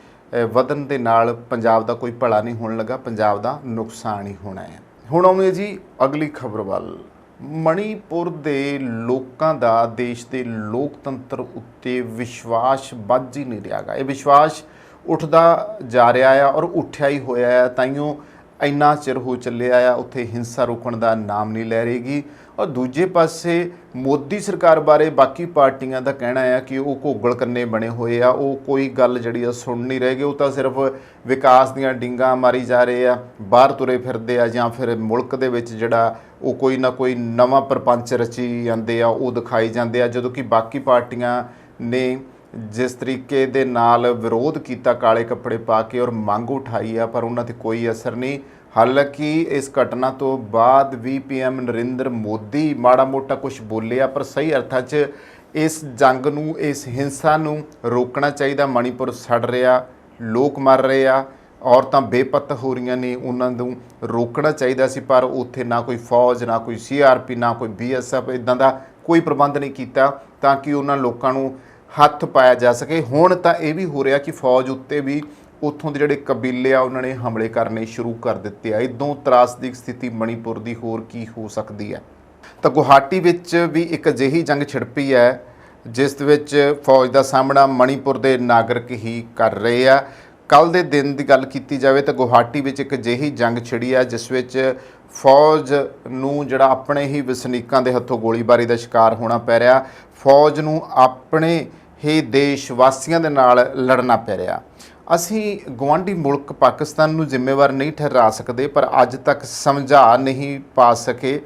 ਵਧਣ ਦੇ ਨਾਲ ਪੰਜਾਬ ਦਾ ਕੋਈ ਭਲਾ ਨਹੀਂ ਹੋਣ ਲੱਗਾ, ਪੰਜਾਬ ਦਾ ਨੁਕਸਾਨ ਹੀ ਹੋਣਾ ਹੈ। ਹੁਣ ਆਉਂਦੇ ਜੀ ਅਗਲੀ ਖਬਰ ਵੱਲ। ਮਣੀਪੁਰ ਦੇ ਲੋਕਾਂ ਦਾ ਦੇਸ਼ ਦੇ ਲੋਕਤੰਤਰ ਉੱਤੇ ਵਿਸ਼ਵਾਸ ਵੱਧ ਹੀ ਨਹੀਂ ਰਿਹਾ ਗਾ। ਇਹ ਵਿਸ਼ਵਾਸ ਉੱਠਦਾ ਜਾ ਰਿਹਾ ਆ ਔਰ ਉੱਠਿਆ ਹੀ ਹੋਇਆ ਆ, ਤਾਈਓ ਇੰਨਾ ਚਿਰ ਹੋ ਚੱਲਿਆ ਆ ਉੱਥੇ ਹਿੰਸਾ ਰੋਕਣ ਦਾ ਨਾਮ ਨਹੀਂ ਲੈ ਰਹੇਗੀ। ਔਰ ਦੂਜੇ ਪਾਸੇ ਮੋਦੀ ਸਰਕਾਰ ਬਾਰੇ ਬਾਕੀ ਪਾਰਟੀਆਂ ਦਾ ਕਹਿਣਾ ਆ ਕਿ ਉਹ ਘੋਗਲ ਕੰਨੇ ਬਣੇ ਹੋਏ ਆ, ਉਹ ਕੋਈ ਗੱਲ ਜਿਹੜੀ ਆ ਸੁਣ ਨਹੀਂ ਰਹੇਗੇ, ਉਹ ਤਾਂ ਸਿਰਫ ਵਿਕਾਸ ਦੀਆਂ ਡਿੰਗਾਂ ਮਾਰੀ ਜਾ ਰਹੇ ਆ, ਬਾਹਰ ਤੁਰੇ ਫਿਰਦੇ ਆ ਜਾਂ ਫਿਰ ਮੁਲਕ ਦੇ ਵਿੱਚ ਜਿਹੜਾ ਉਹ ਕੋਈ ਨਾ ਕੋਈ ਨਵਾਂ ਪ੍ਰਪੰਚ ਰਚੀ ਜਾਂਦੇ ਆ, ਉਹ ਦਿਖਾਈ ਜਾਂਦੇ ਆ। ਜਦੋਂ ਕਿ ਬਾਕੀ ਪਾਰਟੀਆਂ ਨੇ ਜਿਸ ਤਰੀਕੇ ਦੇ ਨਾਲ ਵਿਰੋਧ ਕੀਤਾ ਕਾਲੇ ਕੱਪੜੇ ਪਾ ਕੇ ਔਰ ਮੰਗ ਉਠਾਈ ਆ, ਪਰ ਉਹਨਾਂ 'ਤੇ ਕੋਈ ਅਸਰ ਨਹੀਂ। ਹਾਲਾਂਕਿ ਇਸ ਘਟਨਾ ਤੋਂ ਬਾਅਦ ਵੀ PM ਨਰਿੰਦਰ ਮੋਦੀ ਮਾੜਾ ਮੋਟਾ ਕੁਝ ਬੋਲਿਆ, ਪਰ ਸਹੀ ਅਰਥਾਂ 'ਚ ਇਸ ਜੰਗ ਨੂੰ, ਇਸ ਹਿੰਸਾ ਨੂੰ ਰੋਕਣਾ ਚਾਹੀਦਾ। ਮਣੀਪੁਰ ਸੜ ਰਿਹਾ, ਲੋਕ ਮਰ ਰਹੇ ਆ, ਔਰਤਾਂ ਬੇਪਤ ਹੋ ਰਹੀਆਂ ਨੇ, ਉਹਨਾਂ ਨੂੰ ਰੋਕਣਾ ਚਾਹੀਦਾ ਸੀ, ਪਰ ਉੱਥੇ ਨਾ ਕੋਈ ਫੌਜ, ਨਾ ਕੋਈ CRP, ਨਾ ਕੋਈ BSF, ਇੱਦਾਂ ਦਾ ਕੋਈ ਪ੍ਰਬੰਧ ਨਹੀਂ ਕੀਤਾ ਤਾਂ ਕਿ ਉਹਨਾਂ ਲੋਕਾਂ ਨੂੰ ਹੱਥ ਪਾਇਆ ਜਾ ਸਕੇ। ਹੁਣ ਤਾਂ ਇਹ ਵੀ ਹੋ ਰਿਹਾ ਕਿ ਫੌਜ ਉੱਤੇ ਵੀ ਉੱਥੋਂ ਦੇ ਜਿਹੜੇ ਕਬੀਲੇ ਆ ਉਹਨਾਂ ਨੇ ਹਮਲੇ ਕਰਨੇ ਸ਼ੁਰੂ ਕਰ ਦਿੱਤੇ ਆ। ਇੱਦੋਂ ਤਰਾਸਦੀਕ ਸਥਿਤੀ ਮਣੀਪੁਰ ਦੀ ਹੋਰ ਕੀ ਹੋ ਸਕਦੀ ਹੈ। ਤਾਂ ਗੁਹਾਟੀ ਵਿੱਚ ਵੀ ਇੱਕ ਅਜਿਹੀ ਜੰਗ ਛਿੜਪੀ ਹੈ ਜਿਸ ਵਿੱਚ ਫੌਜ ਦਾ ਸਾਹਮਣਾ ਮਣੀਪੁਰ ਦੇ ਨਾਗਰਿਕ ਹੀ ਕਰ ਰਹੇ ਆ। ਕੱਲ੍ਹ ਦੇ ਦਿਨ ਦੀ ਗੱਲ ਕੀਤੀ ਜਾਵੇ ਤਾਂ ਗੁਹਾਟੀ ਵਿੱਚ ਇੱਕ ਅਜਿਹੀ ਜੰਗ ਛਿੜੀ ਆ ਜਿਸ ਵਿੱਚ ਫੌਜ ਨੂੰ ਜਿਹੜਾ ਆਪਣੇ ਹੀ ਵਸਨੀਕਾਂ ਦੇ ਹੱਥੋਂ ਗੋਲੀਬਾਰੀ ਦਾ ਸ਼ਿਕਾਰ ਹੋਣਾ ਪੈ ਰਿਹਾ। ਫੌਜ ਨੂੰ ਆਪਣੇ ਹੀ ਦੇਸ਼ ਵਾਸੀਆਂ ਦੇ ਨਾਲ ਲੜਨਾ ਪੈ ਰਿਹਾ। ਅਸੀਂ ਗੁਆਂਢੀ ਮੁਲਕ ਪਾਕਿਸਤਾਨ ਨੂੰ ਜ਼ਿੰਮੇਵਾਰ ਨਹੀਂ ਠਹਿਰਾ ਸਕਦੇ, ਪਰ ਅੱਜ ਤੱਕ ਸਮਝਾ ਨਹੀਂ ਪਾ ਸਕੇ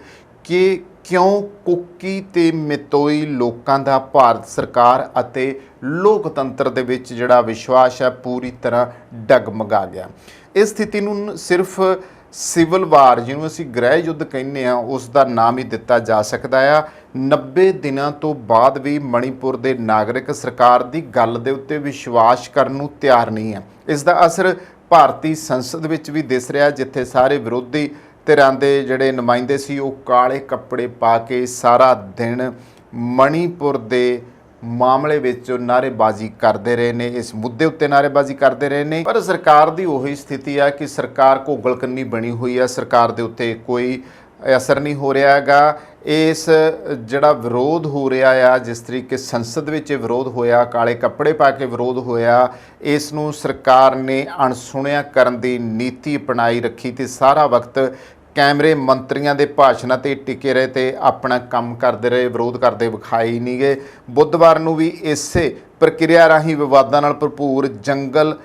ਕਿ ਕਿਉਂ ਕੁੱਕੀ ਤੇ ਮਿਤੋਈ ਲੋਕਾਂ ਦਾ ਭਾਰਤ ਸਰਕਾਰ ਅਤੇ ਲੋਕਤੰਤਰ ਦੇ ਵਿੱਚ ਜਿਹੜਾ ਵਿਸ਼ਵਾਸ ਹੈ ਪੂਰੀ ਤਰ੍ਹਾਂ ਡਗਮਗਾ ਗਿਆ। ਇਸ ਸਥਿਤੀ ਨੂੰ ਸਿਰਫ ਸਿਵਲ ਵਾਰ, ਜਿਹਨੂੰ ਅਸੀਂ ਗ੍ਰਹਿ ਯੁੱਧ ਕਹਿੰਦੇ ਆ, ਉਸ ਦਾ ਨਾਮ ਹੀ ਦਿੱਤਾ ਜਾ ਸਕਦਾ ਆ। 90 ਦਿਨਾਂ ਤੋਂ ਬਾਅਦ ਵੀ ਮਣੀਪੁਰ ਦੇ ਨਾਗਰਿਕ ਸਰਕਾਰ ਦੀ ਗੱਲ ਦੇ ਉੱਤੇ ਵਿਸ਼ਵਾਸ ਕਰਨ ਨੂੰ ਤਿਆਰ ਨਹੀਂ ਹੈ। ਇਸ ਦਾ ਅਸਰ ਭਾਰਤੀ ਸੰਸਦ ਵਿੱਚ ਵੀ ਦਿਸ ਰਿਹਾ, ਜਿੱਥੇ ਸਾਰੇ ਵਿਰੋਧੀ ਧਿਰਾਂ ਦੇ ਜਿਹੜੇ ਨੁਮਾਇੰਦੇ ਸੀ ਉਹ ਕਾਲੇ ਕੱਪੜੇ ਪਾ ਕੇ ਸਾਰਾ ਦਿਨ ਮਣੀਪੁਰ ਦੇ ਮਾਮਲੇ ਵਿੱਚ ਨਾਅਰੇਬਾਜ਼ੀ ਕਰਦੇ ਰਹੇ ਨੇ, ਇਸ ਮੁੱਦੇ ਉੱਤੇ ਨਾਅਰੇਬਾਜ਼ੀ ਕਰਦੇ ਰਹੇ ਨੇ। ਪਰ ਸਰਕਾਰ ਦੀ ਉਹੀ ਸਥਿਤੀ ਆ ਕਿ ਸਰਕਾਰ ਘੋਗਲਕੰਨੀ ਬਣੀ ਹੋਈ ਆ, ਸਰਕਾਰ ਦੇ ਉੱਤੇ ਕੋਈ ਅਸਰ ਨਹੀਂ ਹੋ ਰਿਹਾ ਹੈਗਾ। ਇਸ ਜਿਹੜਾ ਵਿਰੋਧ ਹੋ ਰਿਹਾ ਆ, ਜਿਸ ਤਰੀਕੇ ਸੰਸਦ ਵਿੱਚ ਵਿਰੋਧ ਹੋਇਆ, ਕਾਲੇ ਕੱਪੜੇ ਪਾ ਕੇ ਵਿਰੋਧ ਹੋਇਆ, ਇਸ ਨੂੰ ਸਰਕਾਰ ਨੇ ਅਣਸੁਣਿਆ ਕਰਨ ਦੀ ਨੀਤੀ ਅਪਣਾਈ ਰੱਖੀ ਤੇ ਸਾਰਾ ਵਕਤ ਕੈਮਰੇ ਮੰਤਰੀਆਂ ਦੇ ਭਾਸ਼ਣਾਂ ਤੇ ਟਿਕੇ ਰਹੇ ਤੇ ਆਪਣਾ ਕੰਮ ਕਰਦੇ ਰਹੇ, ਵਿਰੋਧ ਕਰਦੇ ਵਿਖਾਈ ਨਹੀਂ ਗਏ। ਬੁੱਧਵਾਰ ਨੂੰ ਵੀ ਇਸੇ ਪ੍ਰਕਿਰਿਆ ਰਾਹੀਂ ਵਿਵਾਦਾਂ ਨਾਲ ਭਰਪੂਰ ਜੰਗਲ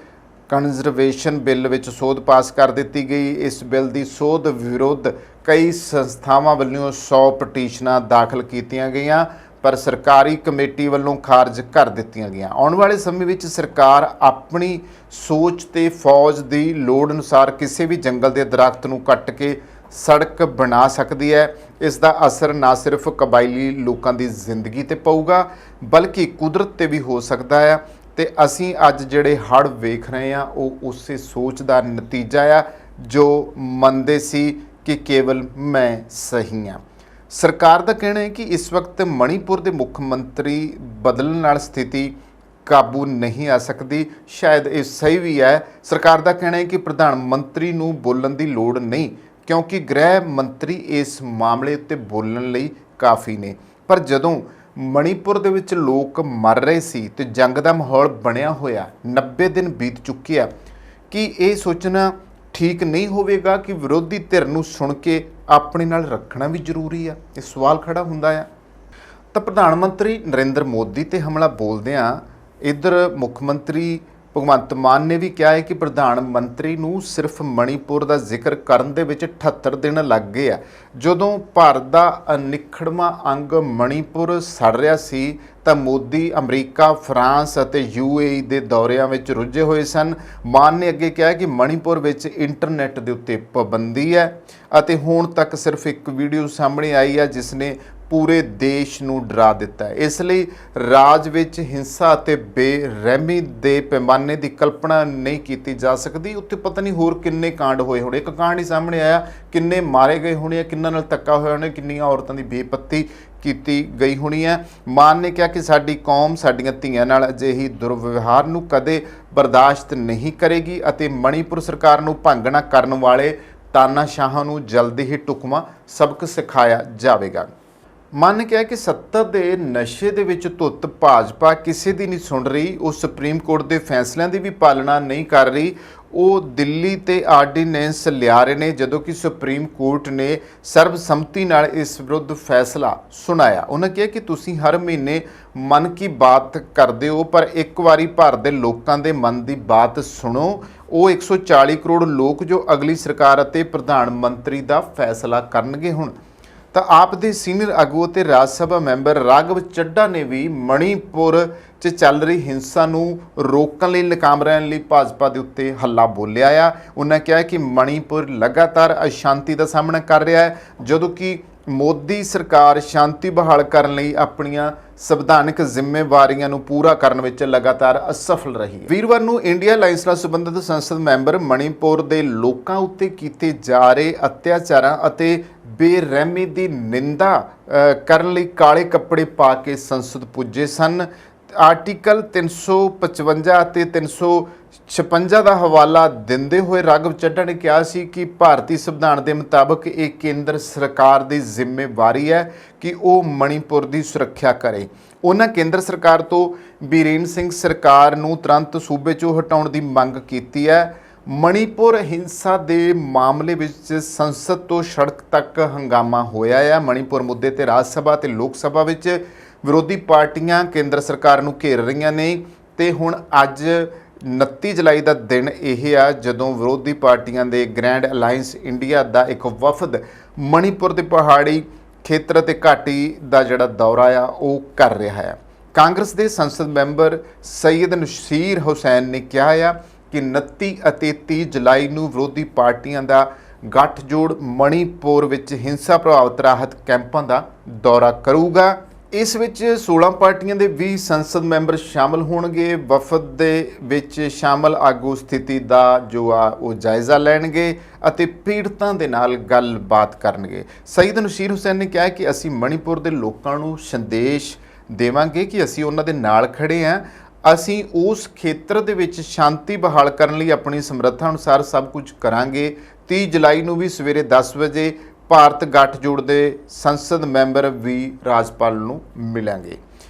ਕੰਜ਼ਰਵੇਸ਼ਨ ਬਿੱਲ ਵਿੱਚ ਸੋਧ ਪਾਸ ਕਰ ਦਿੱਤੀ ਗਈ। ਇਸ ਬਿੱਲ ਦੀ ਸੋਧ ਵਿਰੁੱਧ ਕਈ ਸੰਸਥਾਵਾਂ ਵੱਲੋਂ 100 ਪਟੀਸ਼ਨਾਂ ਦਾਖਲ ਕੀਤੀਆਂ ਗਈਆਂ, ਪਰ ਸਰਕਾਰੀ ਕਮੇਟੀ ਵੱਲੋਂ ਖਾਰਜ ਕਰ ਦਿੱਤੀਆਂ ਗਈਆਂ। ਆਉਣ ਵਾਲੇ ਸਮੇਂ ਵਿੱਚ ਸਰਕਾਰ ਆਪਣੀ ਸੋਚ ਤੇ ਫੌਜ ਦੀ ਲੋੜ ਅਨੁਸਾਰ ਕਿਸੇ ਵੀ ਜੰਗਲ ਦੇ ਦਰਖਤ ਨੂੰ ਕੱਟ ਕੇ ਸੜਕ ਬਣਾ ਸਕਦੀ ਹੈ। ਇਸ ਦਾ ਅਸਰ ਨਾ ਸਿਰਫ ਕਬਾਇਲੀ ਲੋਕਾਂ ਦੀ ਜ਼ਿੰਦਗੀ ਤੇ ਪਊਗਾ, ਬਲਕਿ ਕੁਦਰਤ ਤੇ ਵੀ ਹੋ ਸਕਦਾ ਹੈ। ਤੇ ਅਸੀਂ ਅੱਜ ਜਿਹੜੇ ਹੜ੍ਹ ਵੇਖ ਰਹੇ ਹਾਂ ਉਹ ਉਸੇ ਸੋਚ ਦਾ ਨਤੀਜਾ ਆ ਜੋ ਮੰਨਦੇ ਸੀ ਕਿ ਕੇਵਲ ਮੈਂ ਸਹੀ ਹਾਂ। ਸਰਕਾਰ ਦਾ ਕਹਿਣਾ ਹੈ ਕਿ ਇਸ ਵਕਤ ਮਣੀਪੁਰ ਦੇ ਮੁੱਖ ਮੰਤਰੀ ਬਦਲਣ ਨਾਲ ਸਥਿਤੀ ਕਾਬੂ ਨਹੀਂ ਆ ਸਕਦੀ। ਸ਼ਾਇਦ ਇਹ ਸਹੀ ਵੀ ਹੈ। ਸਰਕਾਰ ਦਾ ਕਹਿਣਾ ਹੈ ਕਿ ਪ੍ਰਧਾਨ ਮੰਤਰੀ ਨੂੰ ਬੋਲਣ ਦੀ ਲੋੜ ਨਹੀਂ, ਕਿਉਂਕਿ ਗ੍ਰਹਿ ਮੰਤਰੀ ਇਸ ਮਾਮਲੇ ਉੱਤੇ ਬੋਲਣ ਲਈ ਕਾਫੀ ਨੇ। ਪਰ ਜਦੋਂ ਮਣੀਪੁਰ ਦੇ ਵਿੱਚ ਲੋਕ ਮਰ ਰਹੇ ਸੀ ਤੇ ਜੰਗ ਦਾ ਮਾਹੌਲ ਬਣਿਆ ਹੋਇਆ, 90 ਦਿਨ ਬੀਤ ਚੁੱਕੇ ਆ, ਕਿ ਇਹ ਸੋਚਣਾ ਠੀਕ ਨਹੀਂ ਹੋਵੇਗਾ ਕਿ ਵਿਰੋਧੀ ਧਿਰ ਨੂੰ ਸੁਣ ਕੇ ਆਪਣੇ ਨਾਲ ਰੱਖਣਾ ਵੀ ਜ਼ਰੂਰੀ ਆ? ਇਹ ਸਵਾਲ ਖੜਾ ਹੁੰਦਾ ਆ। ਤਾਂ ਪ੍ਰਧਾਨ ਮੰਤਰੀ ਨਰਿੰਦਰ ਮੋਦੀ ਤੇ ਹਮਲਾ ਬੋਲਦਿਆਂ ਇੱਧਰ ਮੁੱਖ ਮੰਤਰੀ ਭਗਵੰਤ ਮਾਨ ਨੇ ਵੀ ਕਿਹਾ ਹੈ ਕਿ ਪ੍ਰਧਾਨ ਮੰਤਰੀ ਨੂੰ ਸਿਰਫ ਮਣੀਪੁਰ ਦਾ ਜ਼ਿਕਰ ਕਰਨ ਦੇ ਵਿੱਚ 78 ਦਿਨ ਲੱਗ ਗਏ ਆ। ਜਦੋਂ ਭਾਰਤ ਦਾ ਅਨਿੱਖੜਵਾਂ ਅੰਗ ਮਣੀਪੁਰ ਸੜ ਰਿਹਾ ਸੀ ਤਾਂ ਮੋਦੀ ਅਮਰੀਕਾ, ਫਰਾਂਸ ਅਤੇ UAE ਦੇ ਦੌਰਿਆਂ ਵਿੱਚ ਰੁੱਝੇ ਹੋਏ ਸਨ। ਮਾਨ ਨੇ ਅੱਗੇ ਕਿਹਾ ਕਿ ਮਣੀਪੁਰ ਵਿੱਚ ਇੰਟਰਨੈਟ ਦੇ ਉੱਤੇ ਪਾਬੰਦੀ ਹੈ ਅਤੇ ਹੁਣ ਤੱਕ ਸਿਰਫ ਇੱਕ ਵੀਡੀਓ ਸਾਹਮਣੇ ਆਈ ਹੈ ਜਿਸ ਨੇ ਪੂਰੇ ਦੇਸ਼ ਨੂੰ ਡਰਾ ਦਿੱਤਾ ਹੈ। ਇਸ ਲਈ ਰਾਜ ਵਿੱਚ ਹਿੰਸਾ ਅਤੇ ਬੇਰਹਿਮੀ ਦੇ ਪੈਮਾਨੇ ਦੀ ਕਲਪਨਾ ਨਹੀਂ ਕੀਤੀ ਜਾ ਸਕਦੀ। ਉੱਥੇ ਪਤਾ ਨਹੀਂ ਹੋਰ ਕਿੰਨੇ ਕਾਂਡ ਹੋਏ ਹੋਣੇ। ਇੱਕ ਕਾਂਡ ਹੀ ਸਾਹਮਣੇ ਆਇਆ, ਕਿੰਨੇ ਮਾਰੇ ਗਏ ਹੋਣੇ ਆ, ਕਿੰਨਾਂ ਨਾਲ ਧੱਕਾ ਹੋਇਆ ਹੋਣਾ, ਕਿੰਨੀਆਂ ਔਰਤਾਂ ਦੀ ਬੇਪੱਤੀ ਕੀਤੀ ਗਈ ਹੋਣੀ ਹੈ। ਮਾਨ ਨੇ ਕਿਹਾ ਕਿ ਸਾਡੀ ਕੌਮ ਸਾਡੀਆਂ ਧੀਆਂ ਨਾਲ ਅਜਿਹੀ ਦੁਰਵਿਵਹਾਰ ਨੂੰ ਕਦੇ ਬਰਦਾਸ਼ਤ ਨਹੀਂ ਕਰੇਗੀ ਅਤੇ ਮਣੀਪੁਰ ਸਰਕਾਰ ਨੂੰ ਭੰਗਣਾ ਕਰਨ ਵਾਲੇ ਤਾਨਾਸ਼ਾਹਾਂ ਨੂੰ ਜਲਦੀ ਹੀ ਢੁਕਵਾਂ ਸਬਕ ਸਿਖਾਇਆ ਜਾਵੇਗਾ। ਮਾਨ ਨੇ ਕਿਹਾ ਕਿ ਸੱਤਾ ਦੇ ਨਸ਼ੇ ਦੇ ਵਿੱਚ ਧੁੱਤ ਭਾਜਪਾ ਕਿਸੇ ਦੀ ਨਹੀਂ ਸੁਣ ਰਹੀ। ਉਹ ਸੁਪਰੀਮ ਕੋਰਟ ਦੇ ਫੈਸਲਿਆਂ ਦੀ ਵੀ ਪਾਲਣਾ ਨਹੀਂ ਕਰ ਰਹੀ। ਉਹ ਦਿੱਲੀ ਤੇ ਆਰਡੀਨੈਂਸ ਲਿਆ ਰਹੇ ਨੇ, ਜਦੋਂ ਕਿ ਸੁਪਰੀਮ ਕੋਰਟ ਨੇ ਸਰਬਸੰਮਤੀ ਨਾਲ ਇਸ ਵਿਰੁੱਧ ਫੈਸਲਾ ਸੁਣਾਇਆ। ਉਹਨਾਂ ਕਿਹਾ ਕਿ ਤੁਸੀਂ ਹਰ ਮਹੀਨੇ ਮਨ ਕੀ ਬਾਤ ਕਰਦੇ ਹੋ, ਪਰ ਇੱਕ ਵਾਰੀ ਭਾਰਤ ਦੇ ਲੋਕਾਂ ਦੇ ਮਨ ਦੀ ਬਾਤ ਸੁਣੋ। ਉਹ 140 ਕਰੋੜ ਲੋਕ ਜੋ ਅਗਲੀ ਸਰਕਾਰ ਅਤੇ ਪ੍ਰਧਾਨ ਮੰਤਰੀ ਦਾ ਫੈਸਲਾ ਕਰਨਗੇ। ਹੁਣ ਤਾਂ ਆਪ ਦੇ ਸੀਨੀਅਰ ਆਗੂ ਅਤੇ ਰਾਜ ਸਭਾ ਮੈਂਬਰ ਰਾਘਵ ਚੱਡਾ ਨੇ ਵੀ ਮਣੀਪੁਰ 'ਚ ਚੱਲ ਰਹੀ ਹਿੰਸਾ ਨੂੰ ਰੋਕਣ ਲਈ, ਨਾਕਾਮ ਰਹਿਣ ਲਈ ਭਾਜਪਾ ਦੇ ਉੱਤੇ ਹੱਲਾ ਬੋਲਿਆ ਆ। ਉਹਨਾਂ ਕਿਹਾ ਕਿ ਮਣੀਪੁਰ ਲਗਾਤਾਰ ਅਸ਼ਾਂਤੀ ਦਾ ਸਾਹਮਣਾ ਕਰ ਰਿਹਾ ਹੈ, ਜਦੋਂ ਕਿ ਮੋਦੀ ਸਰਕਾਰ ਸ਼ਾਂਤੀ ਬਹਾਲ ਕਰਨ ਲਈ ਆਪਣੀਆਂ ਸੰਵਿਧਾਨਕ ਜ਼ਿੰਮੇਵਾਰੀਆਂ ਨੂੰ ਪੂਰਾ ਕਰਨ ਵਿੱਚ ਲਗਾਤਾਰ ਅਸਫਲ ਰਹੀ ਹੈ। ਵੀਰਵਾਰ ਨੂੰ ਇੰਡੀਆ ਅਲਾਇੰਸ ਨਾਲ ਸੰਬੰਧਿਤ ਸੰਸਦ ਮੈਂਬਰ ਮਣੀਪੁਰ ਦੇ ਲੋਕਾਂ ਉੱਤੇ ਕੀਤੇ ਜਾ ਰਹੇ ਅਤਿਆਚਾਰਾਂ ਅਤੇ ਬੇਰਹਿਮੀ ਦੀ ਨਿੰਦਾ ਕਰਨ ਲਈ ਕਾਲੇ ਕੱਪੜੇ ਪਾ ਕੇ ਸੰਸਦ ਪੁੱਜੇ ਸਨ। ਆਰਟੀਕਲ 355 ਅਤੇ 356 ਦਾ ਹਵਾਲਾ ਦਿੰਦੇ ਹੋਏ ਰਾਘਵ ਚੱਡਾ ਨੇ ਕਿਹਾ ਸੀ ਕਿ ਭਾਰਤੀ ਸੰਵਿਧਾਨ ਦੇ ਮੁਤਾਬਕ ਇਹ ਕੇਂਦਰ ਸਰਕਾਰ ਦੀ ਜ਼ਿੰਮੇਵਾਰੀ ਹੈ ਕਿ ਉਹ ਮਣੀਪੁਰ ਦੀ ਸੁਰੱਖਿਆ ਕਰੇ। ਉਹਨਾਂ ਕੇਂਦਰ ਸਰਕਾਰ ਤੋਂ ਬੀਰੇਨ ਸਿੰਘ ਸਰਕਾਰ ਨੂੰ ਤੁਰੰਤ ਸੂਬੇ 'ਚੋਂ ਹਟਾਉਣ ਦੀ ਮੰਗ ਕੀਤੀ ਹੈ। ਮਣੀਪੁਰ ਹਿੰਸਾ ਦੇ ਮਾਮਲੇ ਵਿੱਚ ਸੰਸਦ ਤੋਂ ਸੜਕ ਤੱਕ ਹੰਗਾਮਾ ਹੋਇਆ ਹੈ। ਮਣੀਪੁਰ ਮੁੱਦੇ ਤੇ ਰਾਜ ਸਭਾ ਤੇ ਲੋਕ ਸਭਾ ਵਿੱਚ ਵਿਰੋਧੀ ਪਾਰਟੀਆਂ ਕੇਂਦਰ ਸਰਕਾਰ ਨੂੰ ਘੇਰ ਰਹੀਆਂ ਨੇ ਤੇ ਹੁਣ ਅੱਜ 29 ਜੁਲਾਈ ਦਾ ਦਿਨ ਇਹ ਆ ਜਦੋਂ ਵਿਰੋਧੀ ਪਾਰਟੀਆਂ ਦੇ ਗ੍ਰੈਂਡ ਅਲਾਇੰਸ ਇੰਡੀਆ ਦਾ ਇੱਕ ਵਫਦ ਮਣੀਪੁਰ ਦੇ ਪਹਾੜੀ ਖੇਤਰ ਅਤੇ ਘਾਟੀ ਦਾ ਜਿਹੜਾ ਦੌਰਾ ਆ ਉਹ ਕਰ ਰਿਹਾ ਹੈ। ਕਾਂਗਰਸ ਦੇ ਸੰਸਦ ਮੈਂਬਰ ਸੈਯਦ ਨਸੀਰ ਹੁਸੈਨ ਨੇ ਕਿਹਾ ਆ ਕਿ 29 ਅਤੇ 30 ਜੁਲਾਈ ਨੂੰ ਵਿਰੋਧੀ ਪਾਰਟੀਆਂ ਦਾ ਗੱਠਜੋੜ ਮਣੀਪੁਰ ਵਿੱਚ ਹਿੰਸਾ ਪ੍ਰਭਾਵਿਤ ਰਾਹਤ ਕੈਂਪਾਂ ਦਾ ਦੌਰਾ ਕਰੂਗਾ। ਇਸ ਵਿੱਚ 16 ਪਾਰਟੀਆਂ ਦੇ 20 ਸੰਸਦ ਮੈਂਬਰ ਸ਼ਾਮਲ ਹੋਣਗੇ। ਵਫਦ ਦੇ ਵਿੱਚ ਸ਼ਾਮਲ ਆਗੂ ਸਥਿਤੀ ਦਾ ਜੋ ਆ ਉਹ ਜਾਇਜ਼ਾ ਲੈਣਗੇ ਅਤੇ ਪੀੜਤਾਂ ਦੇ ਨਾਲ ਗੱਲਬਾਤ ਕਰਨਗੇ। ਸੈਯਦ ਨਸੀਰ ਹੁਸੈਨ ਨੇ ਕਿਹਾ ਕਿ ਅਸੀਂ ਮਣੀਪੁਰ ਦੇ ਲੋਕਾਂ ਨੂੰ ਸੰਦੇਸ਼ ਦੇਵਾਂਗੇ ਕਿ ਅਸੀਂ ਉਹਨਾਂ ਦੇ ਨਾਲ ਖੜੇ ਹਾਂ। ਅਸੀਂ ਉਸ ਖੇਤਰ ਦੇ ਵਿੱਚ ਸ਼ਾਂਤੀ ਬਹਾਲ ਕਰਨ ਲਈ ਆਪਣੀ ਸਮਰੱਥਾ ਅਨੁਸਾਰ ਸਭ ਕੁਝ ਕਰਾਂਗੇ। 30 ਜੁਲਾਈ ਨੂੰ ਵੀ ਸਵੇਰੇ 10 ਵਜੇ ਭਾਰਤ ਗੱਠਜੋੜ ਦੇ ਸੰਸਦ ਮੈਂਬਰ ਵੀ ਰਾਜਪਾਲ ਨੂੰ ਮਿਲਾਂਗੇ।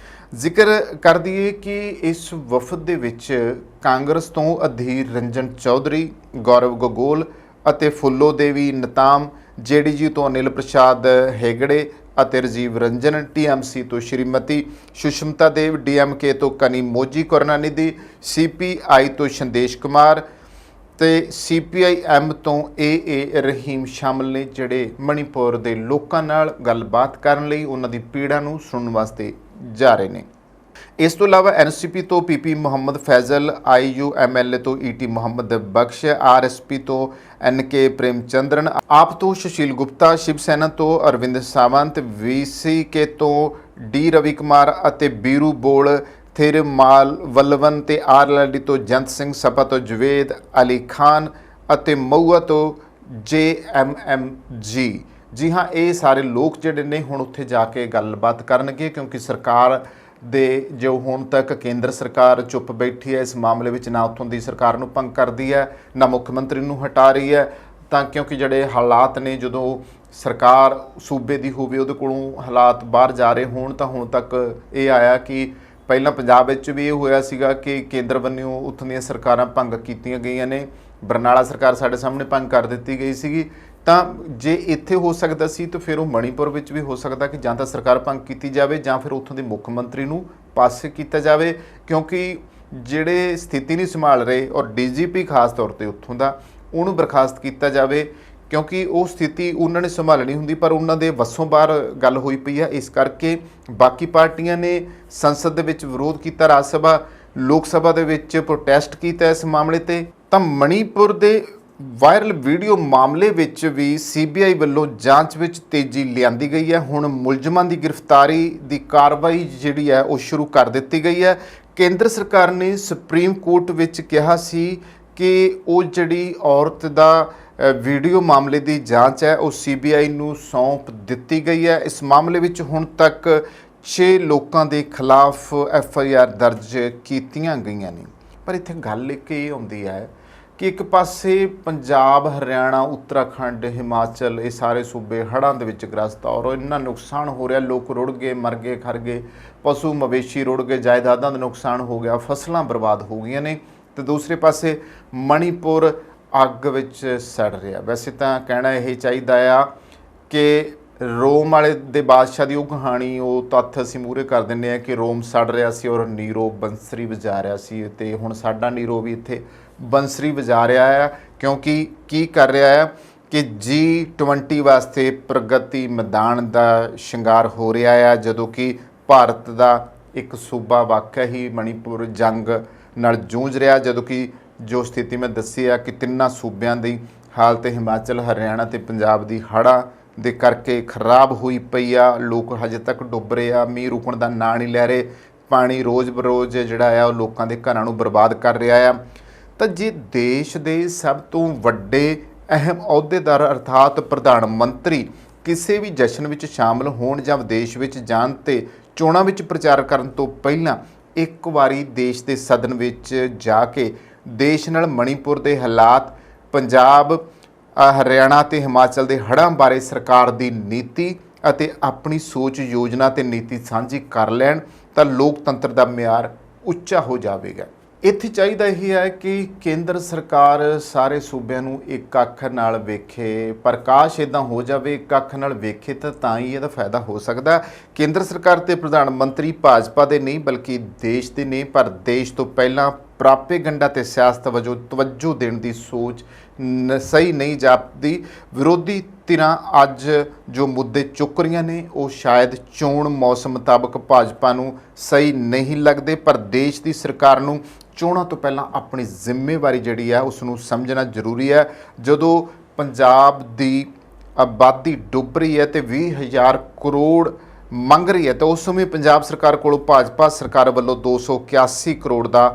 ਜ਼ਿਕਰ ਕਰ ਦਈਏ ਕਿ ਇਸ ਵਫਦ ਦੇ ਵਿੱਚ ਕਾਂਗਰਸ ਤੋਂ ਅਧੀਰ ਰੰਜਨ ਚੌਧਰੀ, ਗੌਰਵ ਗਗੋਲ ਅਤੇ ਫੁੱਲੋ ਦੇਵੀ ਨਤਾਮ, ਜੇਡੀਯੂ ਤੋਂ ਅਨਿਲ ਪ੍ਰਸਾਦ ਹੈਗੜੇ ਅਤੇ ਰਾਜੀਵ ਰੰਜਨ, ਟੀਐਮਸੀ ਤੋਂ ਸ਼੍ਰੀਮਤੀ ਸੁਸ਼ਮਤਾ ਦੇਵ, ਡੀਐਮਕੇ ਤੋਂ ਕਨੀਮੋਜੀ ਕਰੁਣਾਨਿਧੀ, ਸੀਪੀਆਈ ਤੋਂ ਸੰਦੇਸ਼ ਕੁਮਾਰ ਤੇ ਸੀਪੀਆਈਐਮ ਤੋਂ ਏ ਰਹੀਮ ਸ਼ਾਮਲ ਨੇ, ਜਿਹੜੇ ਮਣੀਪੁਰ ਦੇ ਲੋਕਾਂ ਨਾਲ ਗੱਲਬਾਤ ਕਰਨ ਲਈ ਉਹਨਾਂ ਦੀ ਪੀੜਾ ਨੂੰ ਸੁਣਨ ਵਾਸਤੇ ਜਾ ਰਹੇ ਨੇ। ਇਸ ਤੋਂ ਇਲਾਵਾ ਐਨਸੀਪੀ ਤੋਂ ਪੀਪੀ ਮੁਹੰਮਦ ਫੈਜ਼ਲ, ਆਈਯੂ ਐਮਐਲਏ ਤੋਂ ਈਟੀ ਮੁਹੰਮਦ ਬਖਸ਼, ਆਰਐਸਪੀ ਤੋਂ ਐਨਕੇ ਪ੍ਰੇਮਚੰਦਰਨ, ਆਪ ਤੋਂ ਸੁਸ਼ੀਲ ਗੁਪਤਾ, ਸ਼ਿਵ ਸੈਨਾ ਤੋਂ ਅਰਵਿੰਦ ਸਾਵੰਤ, ਵੀਸੀਕੇ ਤੋਂ ਡੀ ਰਵੀ ਕੁਮਾਰ ਅਤੇ ਬੀਰੂ ਬੋਲ, ਥਿਰਮਾਲ ਵੱਲਵਨ ਤੇ ਆਰਐਲਡੀ ਤੋਂ ਜੰਤ ਸਿੰਘ, ਸਪਾ ਤੋਂ ਜਵੇਦ ਅਲੀ ਖਾਨ ਅਤੇ ਮਊਆ ਤੋਂ JMMG। ਜੀ ਹਾਂ, ਇਹ ਸਾਰੇ ਲੋਕ ਜਿਹੜੇ ਨੇ ਹੁਣ ਉੱਥੇ ਜਾ ਕੇ ਗੱਲਬਾਤ ਕਰਨਗੇ, ਕਿਉਂਕਿ ਸਰਕਾਰ ਦੇ ਜੋ ਹੁਣ ਤੱਕ ਕੇਂਦਰ ਸਰਕਾਰ ਚੁੱਪ ਬੈਠੀ ਹੈ ਇਸ ਮਾਮਲੇ ਵਿੱਚ, ਨਾ ਉੱਥੋਂ ਦੀ ਸਰਕਾਰ ਨੂੰ ਭੰਗ ਕਰਦੀ ਹੈ, ਨਾ ਮੁੱਖ ਮੰਤਰੀ ਨੂੰ ਹਟਾ ਰਹੀ ਹੈ। ਤਾਂ ਕਿਉਂਕਿ ਜਿਹੜੇ ਹਾਲਾਤ ਨੇ, ਜਦੋਂ ਸਰਕਾਰ ਸੂਬੇ ਦੀ ਹੋਵੇ ਉਹਦੇ ਕੋਲੋਂ ਹਾਲਾਤ ਬਾਹਰ ਜਾ ਰਹੇ ਹੋਣ, ਤਾਂ ਹੁਣ ਤੱਕ ਇਹ ਆਇਆ ਕਿ ਪਹਿਲਾਂ ਪੰਜਾਬ ਵਿੱਚ ਵੀ ਇਹ ਹੋਇਆ ਸੀਗਾ ਕਿ ਕੇਂਦਰ ਵੱਲੋਂ ਉੱਥੋਂ ਦੀਆਂ ਸਰਕਾਰਾਂ ਭੰਗ ਕੀਤੀਆਂ ਗਈਆਂ ਨੇ। ਬਰਨਾਲਾ ਸਰਕਾਰ ਸਾਡੇ ਸਾਹਮਣੇ ਭੰਗ ਕਰ ਦਿੱਤੀ ਗਈ ਸੀਗੀ। ਤਾਂ ਜੇ ਇੱਥੇ ਹੋ ਸਕਦਾ ਸੀ ਤਾਂ ਫਿਰ ਉਹ ਮਣੀਪੁਰ ਵਿੱਚ ਵੀ ਹੋ ਸਕਦਾ ਕਿ ਜਾਂ ਤਾਂ ਸਰਕਾਰ ਭੰਗ ਕੀਤੀ ਜਾਵੇ ਜਾਂ ਫਿਰ ਉੱਥੋਂ ਦੇ ਮੁੱਖ ਮੰਤਰੀ ਨੂੰ ਪਾਸੇ ਕੀਤਾ ਜਾਵੇ, ਕਿਉਂਕਿ ਜਿਹੜੇ ਸਥਿਤੀ ਨਹੀਂ ਸੰਭਾਲ ਰਹੇ ਔਰ ਡੀਜੀਪੀ ਖਾਸ ਤੌਰ 'ਤੇ ਉੱਥੋਂ ਦਾ, ਉਹਨੂੰ ਬਰਖਾਸਤ ਕੀਤਾ ਜਾਵੇ, ਕਿਉਂਕਿ ਉਹ ਸਥਿਤੀ ਉਹਨਾਂ ਨੇ ਸੰਭਾਲਣੀ ਹੁੰਦੀ, ਪਰ ਉਹਨਾਂ ਦੇ ਵੱਸੋਂ ਬਾਹਰ ਗੱਲ ਹੋਈ ਪਈ ਹੈ। ਇਸ ਕਰਕੇ ਬਾਕੀ ਪਾਰਟੀਆਂ ਨੇ ਸੰਸਦ ਦੇ ਵਿੱਚ ਵਿਰੋਧ ਕੀਤਾ, ਰਾਜ ਸਭਾ ਲੋਕ ਸਭਾ ਦੇ ਵਿੱਚ ਪ੍ਰੋਟੈਸਟ ਕੀਤਾ ਇਸ ਮਾਮਲੇ 'ਤੇ। ਤਾਂ ਮਣੀਪੁਰ ਦੇ ਵਾਇਰਲ ਵੀਡੀਓ ਮਾਮਲੇ ਵਿੱਚ ਵੀ ਸੀਬੀਆਈ ਵੱਲੋਂ ਜਾਂਚ ਵਿੱਚ ਤੇਜ਼ੀ ਲਿਆਂਦੀ ਗਈ ਹੈ। ਹੁਣ ਮੁਲਜ਼ਮਾਂ ਦੀ ਗ੍ਰਿਫਤਾਰੀ ਦੀ ਕਾਰਵਾਈ ਜਿਹੜੀ ਹੈ ਉਹ ਸ਼ੁਰੂ ਕਰ ਦਿੱਤੀ ਗਈ ਹੈ। ਕੇਂਦਰ ਸਰਕਾਰ ਨੇ ਸੁਪਰੀਮ ਕੋਰਟ ਵਿੱਚ ਕਿਹਾ ਸੀ ਕਿ ਉਹ ਜਿਹੜੀ ਔਰਤ ਦਾ ਵੀਡੀਓ ਮਾਮਲੇ ਦੀ ਜਾਂਚ ਹੈ ਉਹ ਸੀਬੀਆਈ ਨੂੰ ਸੌਂਪ ਦਿੱਤੀ ਗਈ ਹੈ। ਇਸ ਮਾਮਲੇ ਵਿੱਚ ਹੁਣ ਤੱਕ 6 ਲੋਕਾਂ ਦੇ ਖਿਲਾਫ FIR ਦਰਜ ਕੀਤੀਆਂ ਗਈਆਂ ਨੇ। ਪਰ ਇੱਥੇ ਗੱਲ ਇੱਕ ਇਹ ਆਉਂਦੀ ਹੈ ਕਿ ਇੱਕ ਪਾਸੇ ਪੰਜਾਬ, ਹਰਿਆਣਾ, ਉੱਤਰਾਖੰਡ, ਹਿਮਾਚਲ, ਇਹ ਸਾਰੇ ਸੂਬੇ ਹੜ੍ਹਾਂ ਦੇ ਵਿੱਚ ਗ੍ਰਸਤ ਔਰ ਇੰਨਾ ਨੁਕਸਾਨ ਹੋ ਰਿਹਾ, ਲੋਕ ਰੁੜ ਗਏ, ਮਰ ਗਏ, ਖਰ ਗਏ, ਪਸ਼ੂ ਮਵੇਸ਼ੀ ਰੁੜ ਗਏ, ਜਾਇਦਾਦਾਂ ਦਾ ਨੁਕਸਾਨ ਹੋ ਗਿਆ, ਫਸਲਾਂ ਬਰਬਾਦ ਹੋ ਗਈਆਂ ਨੇ। ਤੇ ਦੂਸਰੇ ਪਾਸੇ ਮਣੀਪੁਰ ਅੱਗ ਵਿੱਚ ਸੜ ਰਿਹਾ। ਵੈਸੇ ਤਾਂ ਕਹਿਣਾ ਇਹ ਚਾਹੀਦਾ ਆ ਕਿ ਰੋਮ ਵਾਲੇ ਦੇ ਬਾਦਸ਼ਾਹ ਦੀ ਉਹ ਕਹਾਣੀ, ਉਹ ਤੱਥ ਅਸੀਂ ਮੂਹਰੇ ਕਰ ਦਿੰਦੇ ਹਾਂ ਕਿ ਰੋਮ ਸੜ ਰਿਹਾ ਸੀ ਔਰ ਨੀਰੋ ਬੰਸਰੀ ਵਜਾ ਰਿਹਾ ਸੀ, ਤੇ ਹੁਣ ਸਾਡਾ ਨੀਰੋ ਵੀ ਇੱਥੇ ਬੰਸਰੀ ਵਜਾ ਰਿਹਾ ਹੈ। ਕਿਉਂਕਿ ਕੀ ਕਰ ਰਿਹਾ ਹੈ ਕਿ G20 ਵਾਸਤੇ ਪ੍ਰਗਤੀ ਮੈਦਾਨ ਦਾ ਸ਼ਿੰਗਾਰ ਹੋ ਰਿਹਾ ਹੈ, ਜਦੋਂ ਕਿ ਭਾਰਤ ਦਾ ਇੱਕ ਸੂਬਾ ਵਾਕਿਆ ਹੀ ਮਣੀਪੁਰ ਜੰਗ ਨਾਲ ਜੂਝ ਰਿਹਾ, ਜਦੋਂ ਕਿ ਜੋ ਸਥਿਤੀ ਮੈਂ ਦੱਸੀ ਆ ਕਿ ਤਿੰਨਾਂ ਸੂਬਿਆਂ ਦੀ ਹਾਲਤ ਹਿਮਾਚਲ, ਹਰਿਆਣਾ ਤੇ ਪੰਜਾਬ ਦੀ ਹੜ੍ਹਾਂ ਦੇ ਕਰਕੇ ਖਰਾਬ ਹੋਈ ਪਈ ਆ। ਲੋਕ ਹਜੇ ਤੱਕ ਡੁੱਬ ਰਹੇ ਆ, ਮੀਂਹ ਰੁਕਣ ਦਾ ਨਾਂ ਨਹੀਂ ਲੈ ਰਹੇ, ਪਾਣੀ ਰੋਜ਼ ਬਰੋਜ਼ ਜਿਹੜਾ ਆ ਉਹ ਲੋਕਾਂ ਦੇ ਘਰਾਂ ਨੂੰ ਬਰਬਾਦ ਕਰ ਰਿਹਾ ਆ। ਤਾਂ ਜੇ ਦੇਸ਼ ਦੇ ਸਭ ਤੋਂ ਵੱਡੇ ਅਹਿਮ ਅਹੁਦੇਦਾਰ ਅਰਥਾਤ ਪ੍ਰਧਾਨ ਮੰਤਰੀ ਕਿਸੇ ਵੀ ਜਸ਼ਨ ਵਿੱਚ ਸ਼ਾਮਲ ਹੋਣ ਜਾਂ ਵਿਦੇਸ਼ ਵਿੱਚ ਜਾਣ ਤੇ ਚੋਣਾਂ ਵਿੱਚ ਪ੍ਰਚਾਰ ਕਰਨ ਤੋਂ ਪਹਿਲਾਂ ਇੱਕ ਵਾਰੀ ਦੇਸ਼ ਦੇ ਸਦਨ ਵਿੱਚ ਜਾ ਕੇ ਦੇਸ਼ ਨਾਲ ਮਣੀਪੁਰ ਦੇ ਹਾਲਾਤ, ਪੰਜਾਬ, ਹਰਿਆਣਾ ਤੇ ਹਿਮਾਚਲ ਦੇ ਹੜ੍ਹਾਂ ਬਾਰੇ ਸਰਕਾਰ ਦੀ ਨੀਤੀ ਅਤੇ ਆਪਣੀ ਸੋਚ, ਯੋਜਨਾ ਤੇ ਨੀਤੀ ਸਾਂਝੀ ਕਰ ਲੈਣ ਤਾਂ ਲੋਕਤੰਤਰ ਦਾ ਮਿਆਰ ਉੱਚਾ ਹੋ ਜਾਵੇਗਾ। ਇੱਥੇ ਚਾਹੀਦਾ ਇਹ ਹੈ ਕਿ ਕੇਂਦਰ ਸਰਕਾਰ ਸਾਰੇ ਸੂਬਿਆਂ ਨੂੰ ਇੱਕ ਅੱਖ ਨਾਲ ਵੇਖੇ, ਪਰ ਕਾਸ਼ ਇੱਦਾਂ ਹੋ ਜਾਵੇ ਇੱਕ ਅੱਖ ਨਾਲ ਵੇਖੇ ਤਾਂ ਹੀ ਇਹਦਾ ਫਾਇਦਾ ਹੋ ਸਕਦਾ। ਕੇਂਦਰ ਸਰਕਾਰ ਤੇ ਪ੍ਰਧਾਨ ਮੰਤਰੀ ਭਾਜਪਾ ਦੇ ਨਹੀਂ ਬਲਕਿ ਦੇਸ਼ ਦੇ ਨੇ, ਪਰ ਦੇਸ਼ ਤੋਂ ਪਹਿਲਾਂ ਪ੍ਰਾਪੇਗੰਡਾ ਤੇ ਸਿਆਸਤ ਵਜੋਂ ਤਵੱਜੋ ਦੇਣ ਦੀ ਸੋਚ ਸਹੀ ਨਹੀਂ ਜਾਪਦੀ। ਵਿਰੋਧੀ ਧਿਰਾਂ ਅੱਜ ਜੋ ਮੁੱਦੇ ਚੁੱਕ ਰਹੀਆਂ ਨੇ ਉਹ ਸ਼ਾਇਦ ਚੋਣ ਮੌਸਮ ਮੁਤਾਬਕ ਭਾਜਪਾ ਨੂੰ ਸਹੀ ਨਹੀਂ ਲੱਗਦੇ, ਪਰ ਦੇਸ਼ ਦੀ ਸਰਕਾਰ ਨੂੰ ਚੋਣਾਂ ਤੋਂ ਪਹਿਲਾਂ ਆਪਣੀ ਜ਼ਿੰਮੇਵਾਰੀ ਜਿਹੜੀ ਹੈ ਉਸ ਨੂੰ ਸਮਝਣਾ ਜ਼ਰੂਰੀ ਹੈ। ਜਦੋਂ ਪੰਜਾਬ ਦੀ ਆਬਾਦੀ ਡੁੱਬ ਰਹੀ ਹੈ ਤੇ 20,000 ਕਰੋੜ ਮੰਗ ਰਹੀ ਹੈ ਤਾਂ ਉਸ ਸਮੇਂ ਪੰਜਾਬ ਸਰਕਾਰ ਕੋਲੋਂ ਭਾਜਪਾ ਸਰਕਾਰ ਵੱਲੋਂ 281 ਕਰੋੜ ਦਾ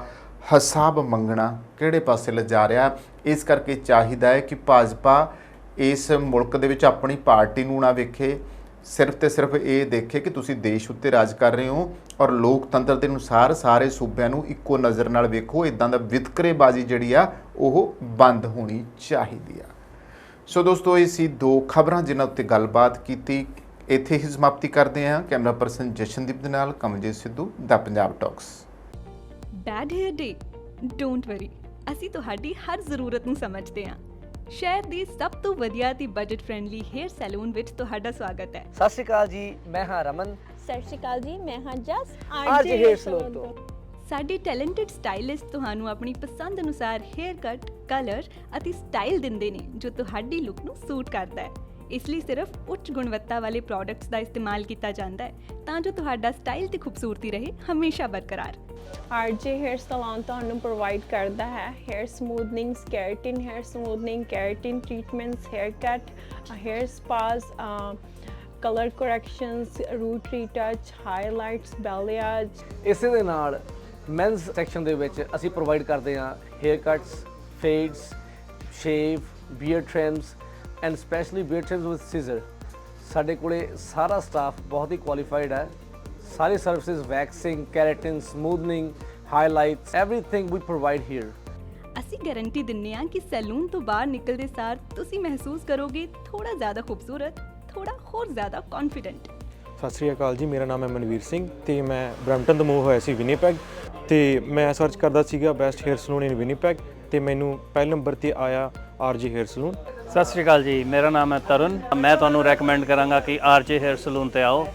ਹਿਸਾਬ ਮੰਗਣਾ ਕਿਹੜੇ ਪਾਸੇ ਲਿਜਾ ਰਿਹਾ। ਇਸ ਕਰਕੇ ਚਾਹੀਦਾ ਹੈ ਕਿ ਭਾਜਪਾ ਇਸ ਮੁਲਕ ਦੇ ਵਿੱਚ ਆਪਣੀ ਪਾਰਟੀ ਨੂੰ ਨਾ ਵੇਖੇ, ਸਿਰਫ ਤੇ ਸਿਰਫ ਇਹ ਦੇਖੇ ਕਿ ਤੁਸੀਂ ਦੇਸ਼ ਉੱਤੇ ਰਾਜ ਕਰ ਰਹੇ ਹੋ ਔਰ ਲੋਕਤੰਤਰ ਦੇ ਅਨੁਸਾਰ ਸਾਰੇ ਸੂਬਿਆਂ ਨੂੰ ਇੱਕੋ ਨਜ਼ਰ ਨਾਲ ਵੇਖੋ। ਇਦਾਂ ਦਾ ਵਿਤਕਰੇਬਾਜ਼ੀ ਜਿਹੜੀ ਆ ਉਹ ਬੰਦ ਹੋਣੀ ਚਾਹੀਦੀ ਆ। ਸੋ ਦੋਸਤੋ, ਇਹ ਸੀ 2 ਖਬਰਾਂ ਜਿਨ੍ਹਾਂ ਉੱਤੇ ਗੱਲਬਾਤ ਕੀਤੀ। ਇੱਥੇ ਹੀ ਸਮਾਪਤੀ ਕਰਦੇ ਹਾਂ। ਕੈਮਰਾ ਪਰਸਨ ਜਸ਼ਨਦੀਪ ਦੇ ਨਾਲ Kamaljit Sidhu, the Punjab talks. Bad hair day, don't worry, ਅਸੀਂ ਤੁਹਾਡੀ ਹਰ ਜ਼ਰੂਰਤ ਨੂੰ ਸਮਝਦੇ ਹਾਂ। ਸ਼ਹਿਰ ਦੀ ਸਭ ਤੋਂ ਵਧੀਆ ਤੇ ਬਜਟ ਫ੍ਰੈਂਡਲੀ ਹੇਅਰ ਸੈਲੂਨ ਵਿੱਚ ਤੁਹਾਡਾ ਸਵਾਗਤ ਹੈ। ਸਤਿ ਸ਼੍ਰੀ ਅਕਾਲ ਜੀ, ਮੈਂ ਹਾਂ ਰਮਨ। ਸਤਿ ਸ਼੍ਰੀ ਅਕਾਲ ਜੀ, ਮੈਂ ਹਾਂ ਜਸ ਆਰਜੇ ਹੇਅਰ ਸਲੂਨ ਤੋਂ। ਸਾਡੇ ਟੈਲੈਂਟਡ ਸਟਾਈਲਿਸਟ ਤੁਹਾਨੂੰ ਆਪਣੀ ਪਸੰਦ ਅਨੁਸਾਰ ਹੇਅਰ ਕੱਟ, ਕਲਰ ਅਤੇ ਸਟਾਈਲ ਦਿੰਦੇ ਨੇ ਜੋ ਤੁਹਾਡੀ ਲੁੱਕ ਨੂੰ ਸੂਟ ਕਰਦਾ ਹੈ। ਇਸ ਲਈ ਸਿਰਫ ਉੱਚ ਗੁਣਵੱਤਾ ਵਾਲੇ ਪ੍ਰੋਡਕਟਸ ਦਾ ਇਸਤੇਮਾਲ ਕੀਤਾ ਜਾਂਦਾ ਹੈ ਤਾਂ ਜੋ ਤੁਹਾਡਾ ਸਟਾਈਲ ਤੇ ਖੂਬਸੂਰਤੀ ਰਹੇ ਹਮੇਸ਼ਾ ਬਰਕਰਾਰ। ਆਰਜੇ ਹੇਅਰ ਸਲੂਨ ਤੁਹਾਨੂੰ ਪ੍ਰੋਵਾਈਡ ਕਰਦਾ ਹੈ hair smoothing, keratin hair smoothing, keratin treatments, hair cut, hair spas, colour corrections, root retouch, highlights, balayage. ਇਸੇ ਦੇ ਨਾਲ ਮੈਨਸ ਸੈਕਸ਼ਨ ਦੇ ਵਿੱਚ ਅਸੀਂ ਪ੍ਰੋਵਾਈਡ ਕਰਦੇ ਹਾਂ hair cuts, fades, shave, beard trims and specially beard trims with scissor. ਸਾਡੇ ਕੋਲੇ ਸਾਰਾ ਸਟਾਫ ਬਹੁਤ ਹੀ ਕੁਆਲੀਫਾਈਡ ਹੈ। ਸਾਰੀ services, waxing, keratin, smoothing, highlights, everything we provide here. ਅਸੀਂ ਗਾਰੰਟੀ ਦਿੰਦੇ ਹਾਂ ਕਿ ਸੈਲੂਨ ਤੋਂ ਬਾਹਰ ਨਿਕਲਦੇ ਸਾਰ ਤੁਸੀਂ ਮਹਿਸੂਸ ਕਰੋਗੇ ਥੋੜਾ ਜ਼ਿਆਦਾ ਖੂਬਸੂਰਤ, ਥੋੜਾ ਹੋਰ ਜ਼ਿਆਦਾ ਕੌਨਫੀਡੈਂਟ। ਸਤਿ ਸ਼੍ਰੀ ਅਕਾਲ ਜੀ, ਮੇਰਾ ਨਾਮ ਹੈ ਮਨਵੀਰ ਸਿੰਘ ਤੇ ਮੈਂ ਬਰੈਂਪਟਨ ਤੋਂ ਮੂਵ ਹੋਇਆ ਸੀ ਵਿਨੀਪੈਗ ਤੇ ਮੈਂ ਸਰਚ ਕਰਦਾ ਸੀਗਾ ਬੈਸਟ ਹੇਅਰ ਸਲੂਨ ਇਨ ਵਿਨੀਪੈਗ ਤੇ ਮੈਨੂੰ ਪਹਿਲੇ ਨੰਬਰ ਤੇ ਆਇਆ ਆਰਜੇ ਹੇਅਰ ਸਲੂਨ। ਸਤਿ ਸ਼੍ਰੀ ਅਕਾਲ ਜੀ, ਮੇਰਾ ਨਾਮ ਹੈ ਤਰੁਣ। ਮੈਂ ਤੁਹਾਨੂੰ ਰეკਮੈਂਡ ਕਰਾਂਗਾ ਕਿ ਆਰਜੇ ਹੇਅਰ ਸਲੂਨ ਤੇ ਆਓ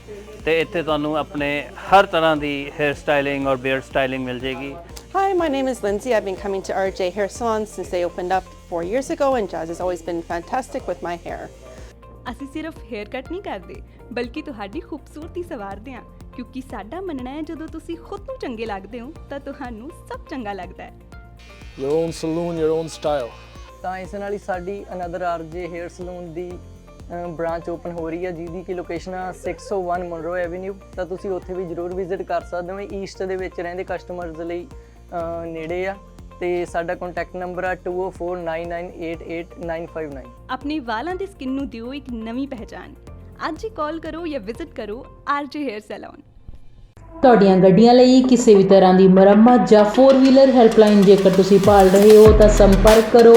ਤੇ ਇੱਥੇ ਤੁਹਾਨੂੰ ਆਪਣੇ ਹਰ ਤਰ੍ਹਾਂ ਦੀ ਹੇਅਰ ਸਟਾਈਲਿੰਗ ਔਰ ਬੀਅਰਡ ਸਟਾਈਲਿੰਗ ਮਿਲ ਜੇਗੀ। Hi, my name is Lindsay. I've been coming to RJ Hair Salon since they opened up 4 years ago and Jazz has always been fantastic with my hair. ਅਸੀਂ ਸਿਰਫ hair cut ਨਹੀਂ ਕਰਦੇ ਬਲਕਿ ਤੁਹਾਡੀ ਖੂਬਸੂਰਤੀ ਸੰਵਾਰਦੇ ਹਾਂ ਕਿਉਂਕਿ ਸਾਡਾ ਮੰਨਣਾ ਹੈ ਜਦੋਂ ਤੁਸੀਂ ਖੁਦ ਨੂੰ ਚੰਗੇ ਲੱਗਦੇ ਹੋ ਤਾਂ ਤੁਹਾਨੂੰ ਸਭ ਚੰਗਾ ਲੱਗਦਾ ਹੈ। Your own saloon, your own style. ਤਾਂ ਇਸ ਨਾਲ ਹੀ ਸਾਡੀ ਅਨਦਰ ਆਰਜੇ ਹੇਅਰ ਸਲੂਨ ਦੀ ਬ੍ਰਾਂਚ ਓਪਨ ਹੋ ਰਹੀ ਹੈ ਜਿਹਦੀ ਕਿ ਲੋਕੇਸ਼ਨ ਆ 601 ਮਨਰੋ ਐਵੀਨਿਊ। ਤਾਂ ਤੁਸੀਂ ਉੱਥੇ ਵੀ ਜ਼ਰੂਰ ਵਿਜ਼ਿਟ ਕਰ ਸਕਦੇ ਹੋ। ਈਸਟ ਦੇ ਵਿੱਚ ਰਹਿੰਦੇ ਕਸਟਮਰਸ ਲਈ ਨੇੜੇ ਆ ਤੇ ਸਾਡਾ ਕੰਟੈਕਟ ਨੰਬਰ ਆ 2049988959। ਆਪਣੇ ਵਾਲਾਂ ਦੀ ਸਕਿਨ ਨੂੰ ਦਿਓ ਇੱਕ ਨਵੀਂ ਪਹਿਚਾਨ। ਅੱਜ ਹੀ ਕਾਲ ਕਰੋ ਜਾਂ ਵਿਜ਼ਿਟ ਕਰੋ ਆਰਜੇ ਹੇਅਰ ਸੈਲੂਨ। ਤੁਹਾਡੀਆਂ ਗੱਡੀਆਂ ਲਈ ਕਿਸੇ ਵੀ ਤਰ੍ਹਾਂ ਦੀ ਮੁਰੰਮਤ ਜਾਂ 4 ਵੀਲਰ ਹੈਲਪਲਾਈਨ ਜੇਕਰ ਤੁਸੀਂ ਭਾਲ ਰਹੇ ਹੋ ਤਾਂ ਸੰਪਰਕ ਕਰੋ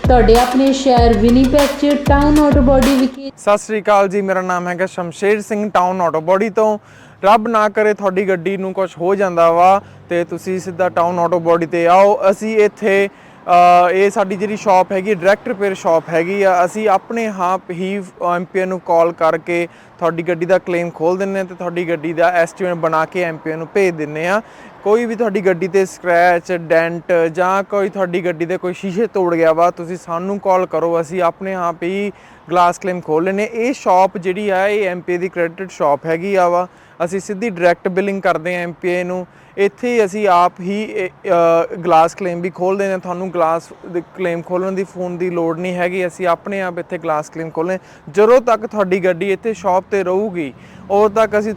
ਤੁਹਾਡੇ ਆਪਣੇ ਸ਼ਹਿਰ ਵਿਨੀਪੈਗ 'ਚ ਟਾਊਨ ਆਟੋ ਬਾਡੀ ਵਿਖੇ। ਸਤਿ ਸ਼੍ਰੀ ਅਕਾਲ ਜੀ, ਮੇਰਾ ਨਾਮ ਹੈਗਾ Shamsher Singh, town auto body ਤੋਂ। ਰੱਬ ਨਾ ਕਰੇ ਤੁਹਾਡੀ ਗੱਡੀ ਨੂੰ ਕੁਝ ਹੋ ਜਾਂਦਾ ਵਾ ਤੇ ਤੁਸੀਂ ਸਿੱਧਾ ਟਾਊਨ ਆਟੋ ਬਾਡੀ ਤੇ ਆਓ। ਅਸੀਂ ਇੱਥੇ ਇਹ ਸਾਡੀ ਜਿਹੜੀ ਸ਼ਾਪ ਹੈਗੀ ਡਾਇਰੈਕਟ ਰਿਪੇਅਰ ਸ਼ਾਪ ਹੈਗੀ ਆ। ਅਸੀਂ ਆਪਣੇ ਆਪ ਹੀ ਐਮਪੀਏ ਨੂੰ ਕਾਲ ਕਰਕੇ ਤੁਹਾਡੀ ਗੱਡੀ ਦਾ ਕਲੇਮ ਖੋਲ ਦਿੰਦੇ ਹਾਂ ਤੇ ਤੁਹਾਡੀ ਗੱਡੀ ਦਾ ਐਸਟੀਮੇਟ ਬਣਾ ਕੇ ਐਮਪੀਏ ਨੂੰ ਭੇਜ ਦਿੰਦੇ ਹਾਂ। ਕੋਈ ਵੀ ਤੁਹਾਡੀ ਗੱਡੀ ਤੇ ਸਕ੍ਰੈਚ, ਡੈਂਟ ਜਾਂ ਕੋਈ ਤੁਹਾਡੀ ਗੱਡੀ ਦੇ ਕੋਈ ਸ਼ੀਸ਼ੇ ਤੋੜ ਗਿਆ ਵਾ, ਤੁਸੀਂ ਸਾਨੂੰ ਕਾਲ ਕਰੋ, ਅਸੀਂ ਆਪਣੇ ਆਪ ਹੀ ਗਲਾਸ ਕਲੇਮ ਖੋਲ ਲੈਂਦੇ। ਇਹ ਸ਼ਾਪ ਜਿਹੜੀ ਆ ਇਹ ਐਮਪੀਏ ਦੀ ਕ੍ਰੈਡਿਟ ਸ਼ਾਪ ਹੈਗੀ ਆ ਵਾ। ਅਸੀਂ ਸਿੱਧੀ ਡਾਇਰੈਕਟ ਬਿਲਿੰਗ ਕਰਦੇ ਹਾਂ ਐਮਪੀਏ ਨੂੰ। ਇੱਥੇ ਅਸੀਂ ਆਪ ਹੀ ਗਲਾਸ ਕਲੇਮ ਵੀ ਖੋਲ੍ਹਦੇ ਹਾਂ। ਤੁਹਾਨੂੰ ਗਲਾਸ ਕਲੇਮ ਖੋਲ੍ਹਣ ਦੀ ਫੋਨ ਦੀ ਲੋੜ ਨਹੀਂ ਹੈਗੀ। ਅਸੀਂ ਆਪਣੇ ਆਪ ਇੱਥੇ ਗਲਾਸ ਕਲੇਮ ਖੋਲ੍ਹਦੇ। ਜਦੋਂ ਤੱਕ ਤੁਹਾਡੀ ਗੱਡੀ ਇੱਥੇ ਸ਼ਾਪ 'ਤੇ ਰਹੂਗੀ ਉਦੋਂ ਤੱਕ ਅਸੀਂ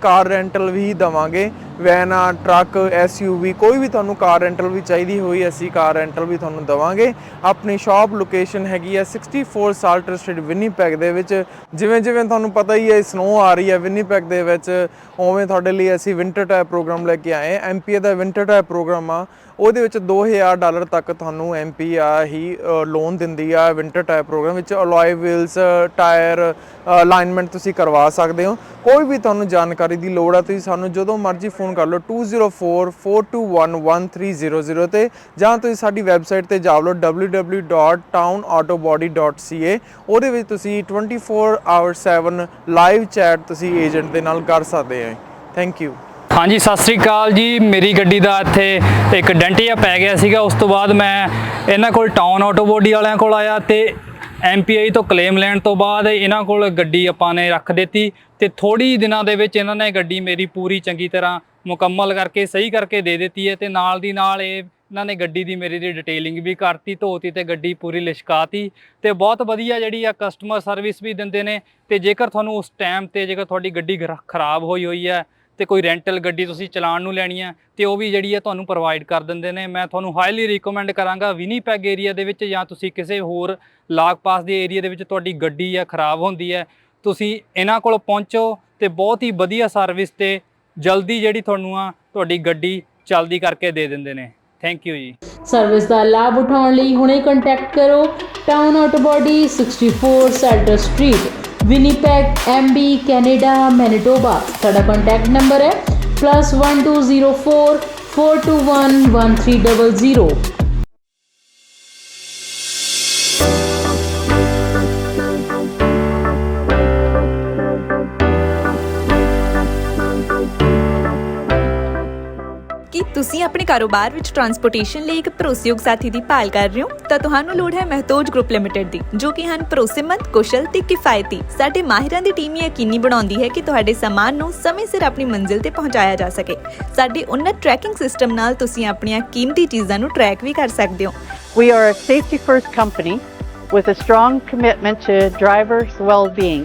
ਕਾਰ ਰੈਂਟਲ ਵੀ ਦੇਵਾਂਗੇ। ਵੈਨਾਂ, ਟਰੱਕ, SUV ਕੋਈ ਵੀ ਤੁਹਾਨੂੰ ਕਾਰ ਰੈਂਟਲ ਵੀ ਚਾਹੀਦੀ ਹੋਈ ਅਸੀਂ ਕਾਰ ਰੈਂਟਲ ਵੀ ਤੁਹਾਨੂੰ ਦੇਵਾਂਗੇ। ਆਪਣੀ ਸ਼ਾਪ ਲੋਕੇਸ਼ਨ ਹੈਗੀ ਆ 64 ਸਾਲਟਰ ਸਟਰੀਟ ਵਿਨੀਪੈਗ ਦੇ ਵਿੱਚ। ਜਿਵੇਂ ਤੁਹਾਨੂੰ ਪਤਾ ਹੀ ਹੈ ਸਨੋ ਆ ਰਹੀ ਹੈ ਵਿਨੀਪੈਗ ਦੇ ਵਿੱਚ, ਉਵੇਂ ਤੁਹਾਡੇ ਲਈ ਅਸੀਂ ਵਿੰਟਰ ਟਾਇਰ ਪ੍ਰੋਗਰਾਮ ਲੈ ਕੇ ਆਏ। ਐਮਪੀਏ ਦਾ ਵਿੰਟਰ ਟਾਇਰ ਪ੍ਰੋਗਰਾਮ ਆ, ਉਹਦੇ ਵਿੱਚ $2000 ਤੱਕ ਤੁਹਾਨੂੰ ਐਮਪੀ ਹੀ ਲੋਨ ਦਿੰਦੀ ਆ। ਵਿੰਟਰ ਟਾਇਰ ਪ੍ਰੋਗਰਾਮ ਵਿੱਚ ਅਲੋਏ ਵੀਲਸ, ਟਾਇਰ ਅਲਾਈਨਮੈਂਟ ਤੁਸੀਂ ਕਰਵਾ ਸਕਦੇ ਹੋ। ਕੋਈ ਵੀ ਤੁਹਾਨੂੰ ਜਾਣਕਾਰੀ ਦੀ ਲੋੜ ਆ ਤੁਸੀਂ ਸਾਨੂੰ ਜਦੋਂ ਮਰਜ਼ੀ ਫੋਨ ਕਰ ਲਓ 2044211300 ਤੇ, ਜਾਂ ਤੁਸੀਂ ਸਾਡੀ ਵੈਬਸਾਈਟ ਤੇ ਜਾ ਲਓ www.townautobody.ca। ਉਹਦੇ ਵਿੱਚ ਤੁਸੀਂ 24/7 ਲਾਈਵ ਚੈਟ ਤੁਸੀਂ ਏਜੰਟ ਦੇ ਨਾਲ ਕਰ ਸਕਦੇ ਹੋ। Thank you. ਹਾਂਜੀ, ਸਤਿ ਸ਼੍ਰੀ ਅਕਾਲ ਜੀ। ਮੇਰੀ ਗੱਡੀ ਦਾ ਇੱਥੇ ਇੱਕ ਡੈਂਟ ਜਿਹਾ ਪੈ ਗਿਆ ਸੀਗਾ। ਉਸ ਤੋਂ ਬਾਅਦ ਮੈਂ ਇਹਨਾਂ ਕੋਲ ਟਾਊਨ ਆਟੋ ਬਾਡੀ ਵਾਲਿਆਂ ਕੋਲ ਆਇਆ ਤੇ MPI ਤੋਂ ਕਲੇਮ ਲੈਣ ਤੋਂ ਬਾਅਦ ਇਹਨਾਂ ਕੋਲ ਗੱਡੀ ਆਪਾਂ ਨੇ ਰੱਖ ਦਿੱਤੀ ਤੇ ਥੋੜੀ ਦਿਨਾਂ ਦੇ ਵਿੱਚ ਇਹਨਾਂ ਨੇ ਗੱਡੀ ਮੇਰੀ ਪੂਰੀ ਚੰਗੀ ਤਰ੍ਹਾਂ ਮੁਕੰਮਲ ਕਰਕੇ ਸਹੀ ਕਰਕੇ ਦੇ ਦਿੱਤੀ ਹੈ ਤੇ ਨਾਲ ਦੀ ਨਾਲ ਇਹਨਾਂ ਨੇ ਗੱਡੀ ਦੀ ਮੇਰੀ ਦੀ ਡਿਟੇਲਿੰਗ ਵੀ ਕਰਤੀ, ਧੋਤੀ ਤੇ ਗੱਡੀ ਪੂਰੀ ਲਿਸ਼ਕਾਤੀ ਤੇ ਬਹੁਤ ਵਧੀਆ ਜਿਹੜੀ ਆ ਕਸਟਮਰ ਸਰਵਿਸ ਵੀ ਦਿੰਦੇ ਨੇ। ਤੇ ਜੇਕਰ ਤੁਹਾਨੂੰ ਉਸ ਟਾਈਮ ਤੇ ਜੇਕਰ ਤੁਹਾਡੀ ਗੱਡੀ ਖਰਾਬ ਹੋਈ ਹੈ ਤੇ ਕੋਈ ਰੈਂਟਲ ਗੱਡੀ ਤੁਸੀਂ ਚਲਾਉਣ ਨੂੰ ਲੈਣੀ ਹੈ ਤੇ ਉਹ ਵੀ ਜਿਹੜੀ ਹੈ ਤੁਹਾਨੂੰ ਪ੍ਰੋਵਾਈਡ ਕਰ ਦਿੰਦੇ ਨੇ। ਮੈਂ ਤੁਹਾਨੂੰ ਹਾਈਲੀ ਰਿਕਮੈਂਡ ਕਰਾਂਗਾ ਵਿਨੀਪੈਗ ਏਰੀਆ ਦੇ ਵਿੱਚ ਜਾਂ ਤੁਸੀਂ ਕਿਸੇ ਹੋਰ ਲਾਗ ਪਾਸ ਦੇ ਏਰੀਆ ਦੇ ਵਿੱਚ ਤੁਹਾਡੀ ਗੱਡੀ ਆ ਖਰਾਬ ਹੁੰਦੀ ਹੈ ਤੁਸੀਂ ਇਹਨਾਂ ਕੋਲ ਪਹੁੰਚੋ ਤੇ ਬਹੁਤ ਹੀ ਵਧੀਆ ਸਰਵਿਸ ਤੇ ਜਲਦੀ ਜਿਹੜੀ ਤੁਹਾਨੂੰ ਆ ਤੁਹਾਡੀ ਗੱਡੀ ਚੱਲਦੀ ਕਰਕੇ ਦੇ ਦਿੰਦੇ ਨੇ। Thank you ji. ਸਰਵਿਸ ਦਾ ਲਾਭ ਉਠਾਉਣ ਲਈ ਹੁਣੇ ਕੰਟੈਕਟ ਕਰੋ town auto body 64 Salter street Winnipeg MB Canada Manitoba. ਸਾਡਾ ਕੰਟੈਕਟ ਨੰਬਰ ਹੈ +1204 421 1300। ਕੀ ਤੁਸੀਂ ਆਪਣੇ ਕਾਰੋਬਾਰ ਵਿੱਚ ਟਰਾਂਸਪੋਰਟੇਸ਼ਨ ਲਈ ਇੱਕ ਭਰੋਸੇਯੋਗ ਸਾਥੀ ਦੀ ਭਾਲ ਕਰ ਰਹੇ ਹੋ ਤਾਂ ਤੁਹਾਨੂੰ ਲੋੜ ਹੈ ਮਹਿਤੋਜ ਗਰੁੱਪ ਲਿਮਟਿਡ ਦੀ, ਜੋ ਕਿ ਹਨ ਭਰੋਸੇਮੰਦ, ਕੁਸ਼ਲ ਤੇ ਕਿਫਾਇਤੀ। ਸਾਡੇ ਮਾਹਿਰਾਂ ਦੀ ਟੀਮ ਯਕੀਨੀ ਬਣਾਉਂਦੀ ਹੈ ਕਿ ਤੁਹਾਡੇ ਸਾਮਾਨ ਨੂੰ ਸਮੇਂ ਸਿਰ ਆਪਣੀ ਮੰਜ਼ਿਲ ਤੇ ਪਹੁੰਚਾਇਆ ਜਾ ਸਕੇ। ਸਾਡੇ ਉન્નਤ ਟਰੈਕਿੰਗ ਸਿਸਟਮ ਨਾਲ ਤੁਸੀਂ ਆਪਣੀਆਂ ਕੀਮਤੀ ਚੀਜ਼ਾਂ ਨੂੰ ਟਰੈਕ ਵੀ ਕਰ ਸਕਦੇ ਹੋ। We are a safety-first company with a strong commitment to drivers' well-being.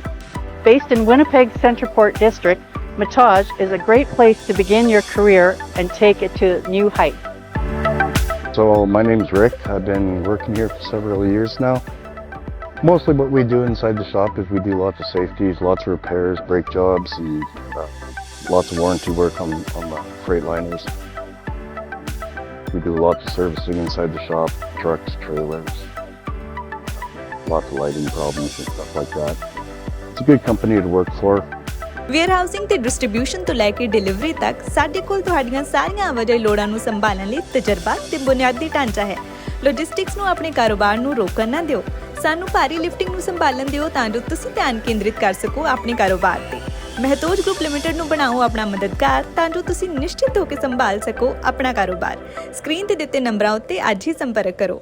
Based in Winnipeg Centreport District, Matage is a great place to begin your career and take it to new heights. So my name's Rick. I've been working here for several years now. Mostly what we do inside the shop is we do lots of safeties, lots of repairs, brake jobs, and lots of warranty work on the freight liners. We do lots of servicing inside the shop, trucks, trailers, lots of lighting problems and stuff like that. It's a good company to work for. Warehousing ਤੇ distribution ਤੋਂ ਲੈ ਕੇ delivery ਤੱਕ ਸਾਡੇ ਕੋਲ ਤੁਹਾਡੀਆਂ ਸਾਰੀਆਂ ਆਵਾਜਾਈ ਲੋੜਾਂ ਨੂੰ ਸੰਭਾਲਣ ਲਈ ਤਜਰਬਾ ਤੇ ਬੁਨਿਆਦੀ ਢਾਂਚਾ ਹੈ। ਲੌਜਿਸਟਿਕਸ ਨੂੰ ਆਪਣੇ ਕਾਰੋਬਾਰ ਨੂੰ ਰੋਕਣ ਨਾ ਦਿਓ। ਸਾਨੂੰ ਭਾਰੀ ਲਿਫਟਿੰਗ ਨੂੰ ਸੰਭਾਲਣ ਦਿਓ ਤਾਂ ਜੋ ਤੁਸੀਂ ਧਿਆਨ ਕੇਂਦਰਿਤ ਕਰ ਸਕੋ ਆਪਣੇ ਕਾਰੋਬਾਰ ਤੇ। ਮਹਿਤੋਜ ਗਰੁੱਪ ਲਿਮਟਿਡ ਨੂੰ ਬਣਾਓ ਆਪਣਾ ਮਦਦਗਾਰ ਤਾਂ ਜੋ ਤੁਸੀਂ ਨਿਸ਼ਚਿਤ ਹੋ ਕੇ ਸੰਭਾਲ ਸਕੋ ਆਪਣਾ ਕਾਰੋਬਾਰ। ਸਕਰੀਨ ਤੇ ਦਿੱਤੇ ਨੰਬਰਾਂ ਉੱਤੇ ਅੱਜ ਹੀ ਸੰਪਰਕ ਕਰੋ।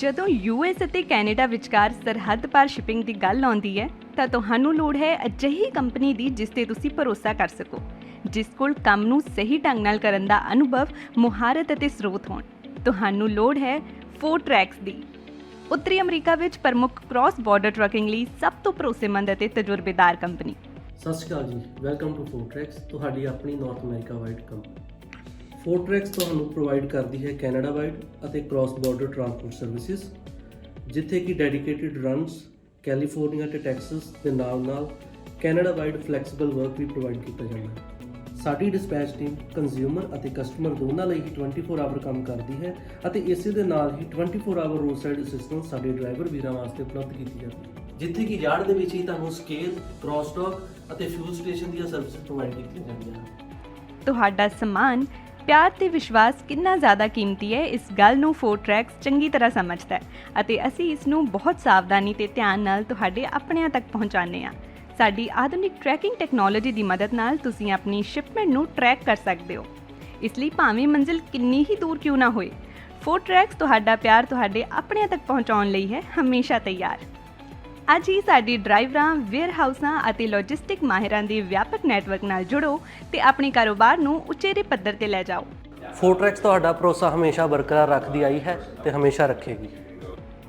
ਜਦੋਂ US ਅਤੇ ਕੈਨੇਡਾ ਵਿਚਕਾਰ ਸਰਹੱਦ ਪਾਰ ਸ਼ਿਪਿੰਗ ਦੀ ਗੱਲ ਆਉਂਦੀ ਹੈ ਤਾਂ ਤੁਹਾਨੂੰ ਲੋੜ ਹੈ ਅਜਿਹੀ ਕੰਪਨੀ ਦੀ ਜਿਸ ਤੇ ਤੁਸੀਂ ਭਰੋਸਾ ਕਰ ਸਕੋ, ਜਿਸ ਕੋਲ ਕੰਮ ਨੂੰ ਸਹੀ ਢੰਗ ਨਾਲ ਕਰਨ ਦਾ ਅਨੁਭਵ, ਮੁਹਾਰਤ ਅਤੇ ਸਰੋਤ ਹੋਣ। ਤੁਹਾਨੂੰ ਲੋੜ ਹੈ ਫੋਰਟਰੈਕਸ ਦੀ। ਉੱਤਰੀ ਅਮਰੀਕਾ ਵਿੱਚ ਪ੍ਰਮੁੱਖ ਕ੍ਰਾਸ ਬਾਰਡਰ ਟਰੱਕਿੰਗ ਲਈ ਸਭ ਤੋਂ ਭਰੋਸੇਮੰਦ ਅਤੇ ਤਜਰਬੇਦਾਰ ਕੰਪਨੀ। ਸਤਿ ਸ਼੍ਰੀ ਅਕਾਲ ਜੀ, ਵੈਲਕਮ ਟੂ ਫੋਰਟਰੈਕਸ, ਤੁਹਾਡੀ ਆਪਣੀ ਨਾਰਥ ਅਮਰੀਕਾ ਵਾਈਡ ਕੰਪਨੀ। ਫੋਰਟਰੈਕਸ ਤੁਹਾਨੂੰ ਪ੍ਰੋਵਾਈਡ ਕਰਦੀ ਹੈ ਕੈਨੇਡਾ ਵਾਈਡ ਅਤੇ ਕ੍ਰਾਸ ਬਾਰਡਰ ਟਰਾਂਸਪੋਰਟ ਸਰਵਿਸਿਜ਼, ਜਿੱਥੇ ਕਿ ਡੈਡੀਕੇਟਿਡ ਰਨਸ ਕੈਲੀਫੋਰਨੀਆ ਤੇ ਟੈਕਸਸ ਦੇ ਨਾਲ ਕੈਨੇਡਾ ਵਾਈਡ ਫਲੈਕਸੀਬਲ ਵਰਕ ਵੀ ਪ੍ਰੋਵਾਈਡ ਕੀਤਾ ਜਾਂਦਾ ਹੈ। ਸਾਡੀ ਡਿਸਪੈਚ ਟੀਮ ਕੰਜ਼ਿਊਮਰ ਅਤੇ ਕਸਟਮਰ ਦੋਨਾਂ ਲਈ ਹੀ 24 ਆਵਰ ਕੰਮ ਕਰਦੀ ਹੈ ਅਤੇ ਇਸੇ ਦੇ ਨਾਲ ਹੀ 24 ਆਵਰ ਰੋਡ ਸਾਈਡ ਅਸਿਸਟੈਂਸ ਸਾਡੇ ਡਰਾਈਵਰ ਵੀਰਾਂ ਵਾਸਤੇ ਉਪਲਬਧ ਕੀਤੀ ਜਾਂਦੀ ਹੈ, ਜਿੱਥੇ ਕਿ ਯਾਰਡ ਦੇ ਵਿੱਚ ਹੀ ਤੁਹਾਨੂੰ ਸਕੇਲ, ਕ੍ਰਾਸ ਟਾਕ ਅਤੇ ਫਿਊਲ ਸਟੇਸ਼ਨ ਦੀਆਂ ਸਰਵਿਸਿਜ਼ ਪ੍ਰੋਵਾਈਡ ਕੀਤੀਆਂ ਜਾਂਦੀਆਂ ਹਨ। ਤੁਹਾਡਾ ਸਮਾਨ, ਪਿਆਰ ਤੇ ਵਿਸ਼ਵਾਸ ਕਿੰਨਾ ਜ਼ਿਆਦਾ ਕੀਮਤੀ ਹੈ, ਇਸ ਗੱਲ ਨੂੰ ਫੋਰਟਰੈਕਸ ਚੰਗੀ ਤਰ੍ਹਾਂ ਸਮਝਦਾ ਹੈ ਅਤੇ ਅਸੀਂ ਇਸ ਨੂੰ ਬਹੁਤ ਸਾਵਧਾਨੀ ਤੇ ਧਿਆਨ ਨਾਲ ਤੁਹਾਡੇ ਆਪਣਿਆਂ ਤੱਕ ਪਹੁੰਚਾਉਂਦੇ ਹਾਂ। ਸਾਡੀ ਆਧੁਨਿਕ ਟਰੈਕਿੰਗ ਟੈਕਨੋਲੋਜੀ ਦੀ ਮਦਦ ਨਾਲ ਤੁਸੀਂ ਆਪਣੀ ਸ਼ਿਪਮੈਂਟ ਨੂੰ ਟਰੈਕ ਕਰ ਸਕਦੇ ਹੋ। ਇਸ ਲਈ ਭਾਵੇਂ ਮੰਜ਼ਿਲ ਕਿੰਨੀ ਹੀ ਦੂਰ ਕਿਉਂ ਨਾ ਹੋਏ, ਫੋਰਟਰੈਕਸ ਤੁਹਾਡਾ ਪਿਆਰ ਤੁਹਾਡੇ ਆਪਣਿਆਂ ਤੱਕ ਪਹੁੰਚਾਉਣ ਲਈ ਹੈ ਹਮੇਸ਼ਾ ਤਿਆਰ। ਅੱਜ ਹੀ ਸਾਡੀ ਡਰਾਈਵਰਾਂ, ਵੇਅਰਹਾਊਸਾਂ ਅਤੇ ਲੌਜਿਸਟਿਕ ਮਾਹਿਰਾਂ ਦੇ ਵਿਆਪਕ ਨੈਟਵਰਕ ਨਾਲ ਜੁੜੋ ਤੇ ਆਪਣੇ ਕਾਰੋਬਾਰ ਨੂੰ ਉਚੇਰੇ ਪੱਧਰ ਤੇ ਲੈ ਜਾਓ। ਫੋਰਟਰੈਕਸ ਤੁਹਾਡਾ ਭਰੋਸਾ ਹਮੇਸ਼ਾ ਬਰਕਰਾਰ ਰੱਖਦੀ ਆਈ ਹੈ ਤੇ ਹਮੇਸ਼ਾ ਰੱਖੇਗੀ।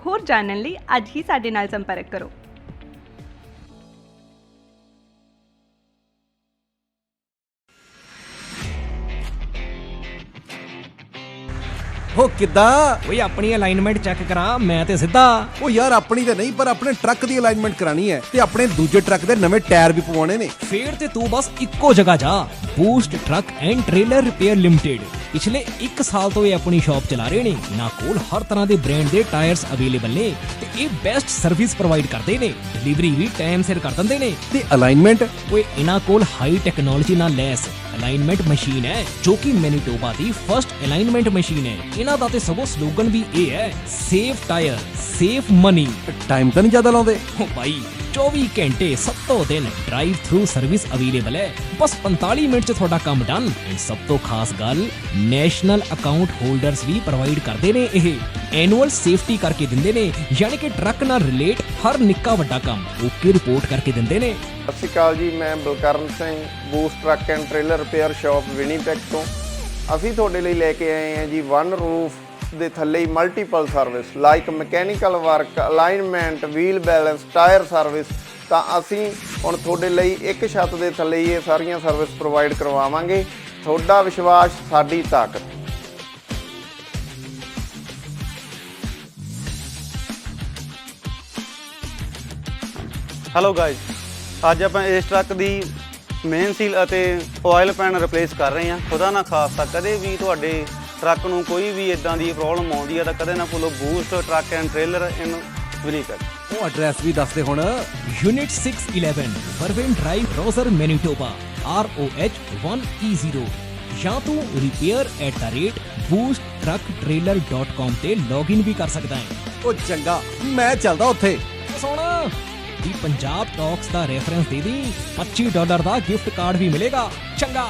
ਹੋਰ ਜਾਣਨ ਲਈ ਅੱਜ ਹੀ ਸਾਡੇ ਨਾਲ ਸੰਪਰਕ ਕਰੋ। ਹੋ ਕਿੱਦਾਂ ਓਏ ਆਪਣੀ ਅਲਾਈਨਮੈਂਟ ਚੈੱਕ ਕਰਾ, ਮੈਂ ਤੇ ਸਿੱਧਾ। ਓ ਯਾਰ ਆਪਣੀ ਤੇ ਨਹੀਂ, ਪਰ ਆਪਣੇ ਟਰੱਕ ਦੀ ਅਲਾਈਨਮੈਂਟ ਕਰਾਣੀ ਹੈ ਤੇ ਆਪਣੇ ਦੂਜੇ ਟਰੱਕ ਦੇ ਨਵੇਂ ਟਾਇਰ ਵੀ ਪਵਾਉਣੇ ਨੇ। ਫੇਰ ਤੇ ਤੂੰ ਬਸ ਇੱਕੋ ਜਗ੍ਹਾ ਜਾ, boost truck and trailer repair limited. ਪਿਛਲੇ 1 ਸਾਲ ਤੋਂ ਇਹ ਆਪਣੀ ਸ਼ਾਪ ਚਲਾ ਰਹੇ ਨੇ। ਇਹਨਾਂ ਕੋਲ ਹਰ ਤਰ੍ਹਾਂ ਦੇ ਬ੍ਰਾਂਡ ਦੇ ਟਾਇਰਸ ਅਵੇਲੇਬਲ ਨੇ ਤੇ ਇਹ ਬੈਸਟ ਸਰਵਿਸ ਪ੍ਰੋਵਾਈਡ ਕਰਦੇ ਨੇ। ਡਿਲੀਵਰੀ ਵੀ ਟਾਈਮ ਸਿਰ ਕਰ ਦਿੰਦੇ ਨੇ ਤੇ ਅਲਾਈਨਮੈਂਟ, ਓਏ ਇਹਨਾਂ ਕੋਲ ਹਾਈ ਟੈਕਨੋਲੋਜੀ ਨਾਲ ਲੈਸ ਅਲਾਈਨਮੈਂਟ ਮਸ਼ੀਨ ਹੈ, ਜੋ ਕਿ ਮੈਨੀਟੋਬਾ ਦੀ ਫਰਸਟ ਅਲਾਈਨਮੈਂਟ ਮਸ਼ੀਨ ਹੈ। ਇਹਨਾਂ ਦਾ ਤੇ ਸਗੋਂ ਸਲੋਗਨ ਵੀ ਇਹ ਹੈ, save tyre save money. Time ਤਾਂ ਨਹੀਂ ਜ਼ਿਆਦਾ ਲਾਉਂਦੇ ਹੋ ਭਾਈ, 24 ਘੰਟੇ 7 ਦਿਨ ਡਰਾਈਵ ਥਰੂ ਸਰਵਿਸ ਅਵੇਲੇਬਲ ਹੈ। ਬਸ 45 ਮਿੰਟ 'ਚ ਤੁਹਾਡਾ ਕੰਮ ਡਨ। ਐਂਡ ਸਭ ਤੋਂ ਖਾਸ ਗੱਲ, ਨੈਸ਼ਨਲ ਅਕਾਊਂਟ ਹੋਲਡਰਸ ਵੀ ਪ੍ਰੋਵਾਈਡ ਕਰਦੇ ਨੇ। ਇਹ ਐਨੂਅਲ ਸੇਫਟੀ ਕਰਕੇ ਦਿੰਦੇ ਨੇ, ਯਾਨੀ ਕਿ ਟਰੱਕ ਨਾਲ ਰਿਲੇਟ ਹਰ ਨਿੱਕਾ ਵੱਡਾ ਕੰਮ ਓਕੇ ਰਿਪੋਰਟ ਕਰਕੇ ਦਿੰਦੇ ਨੇ। ਸਤਿ ਸ਼੍ਰੀ ਅਕਾਲ ਜੀ, ਮੈਂ Balkaran Singh, boost truck and trailer repair shop Winnipeg ਤੋਂ। ਅਸੀਂ ਤੁਹਾਡੇ ਲਈ ਲੈ ਕੇ ਆਏ ਹਾਂ ਜੀ ਵਨ ਰੂਫ ਦੇ ਥੱਲੇ ਹੀ multiple service like mechanical work, alignment, wheel balance, tyre service. ਤਾਂ ਅਸੀਂ ਹੁਣ ਤੁਹਾਡੇ ਲਈ ਇੱਕ ਛੱਤ ਦੇ ਥੱਲੇ ਹੀ ਇਹ ਸਾਰੀਆਂ ਸਰਵਿਸ ਪ੍ਰੋਵਾਈਡ ਕਰਵਾਵਾਂਗੇ। ਤੁਹਾਡਾ ਵਿਸ਼ਵਾਸ ਸਾਡੀ ਤਾਕਤ। ਹੈਲੋ ਗਾਇਜ਼, ਅੱਜ ਆਪਾਂ ਇਸ ਟਰੱਕ ਦੀ ਮੇਨ ਸੀਲ ਅਤੇ ਆਇਲ ਪੈਨ ਰਿਪਲੇਸ ਕਰ ਰਹੇ ਹਾਂ। ਖੁਦਾ ਨਾ ਖਾਸਤਾ ਕਦੇ ਵੀ ਤੁਹਾਡੇ ਟਰੱਕ ਨੂੰ ਕੋਈ ਵੀ ਇਦਾਂ ਦੀ ਪ੍ਰੋਬਲਮ ਆਉਂਦੀ ਹੈ ਤਾਂ ਕਦੇ ਨਾ ਭੁੱਲੋ boost truck and trailer in Winnipeg. ਉਹ ਐਡਰੈਸ ਵੀ ਦੱਸ ਦੇ ਹੁਣ। Unit 611 Vervin Drive, Roser, Manitoba, ROH 1E0 ਜਾਂ ਤੂੰ repair@boosttrucktrailer.com ਤੇ ਲੌਗਇਨ ਵੀ ਕਰ ਸਕਦਾ ਹੈ। ਉਹ ਚੰਗਾ, ਮੈਂ ਚੱਲਦਾ ਉੱਥੇ। ਸੁਣ ਦੀ ਪੰਜਾਬ ਟਾਕਸ ਦਾ ਰੈਫਰੈਂਸ ਦੇ ਦੀ $25 ਦਾ ਗਿਫਟ ਕਾਰਡ ਵੀ ਮਿਲੇਗਾ। ਚੰਗਾ।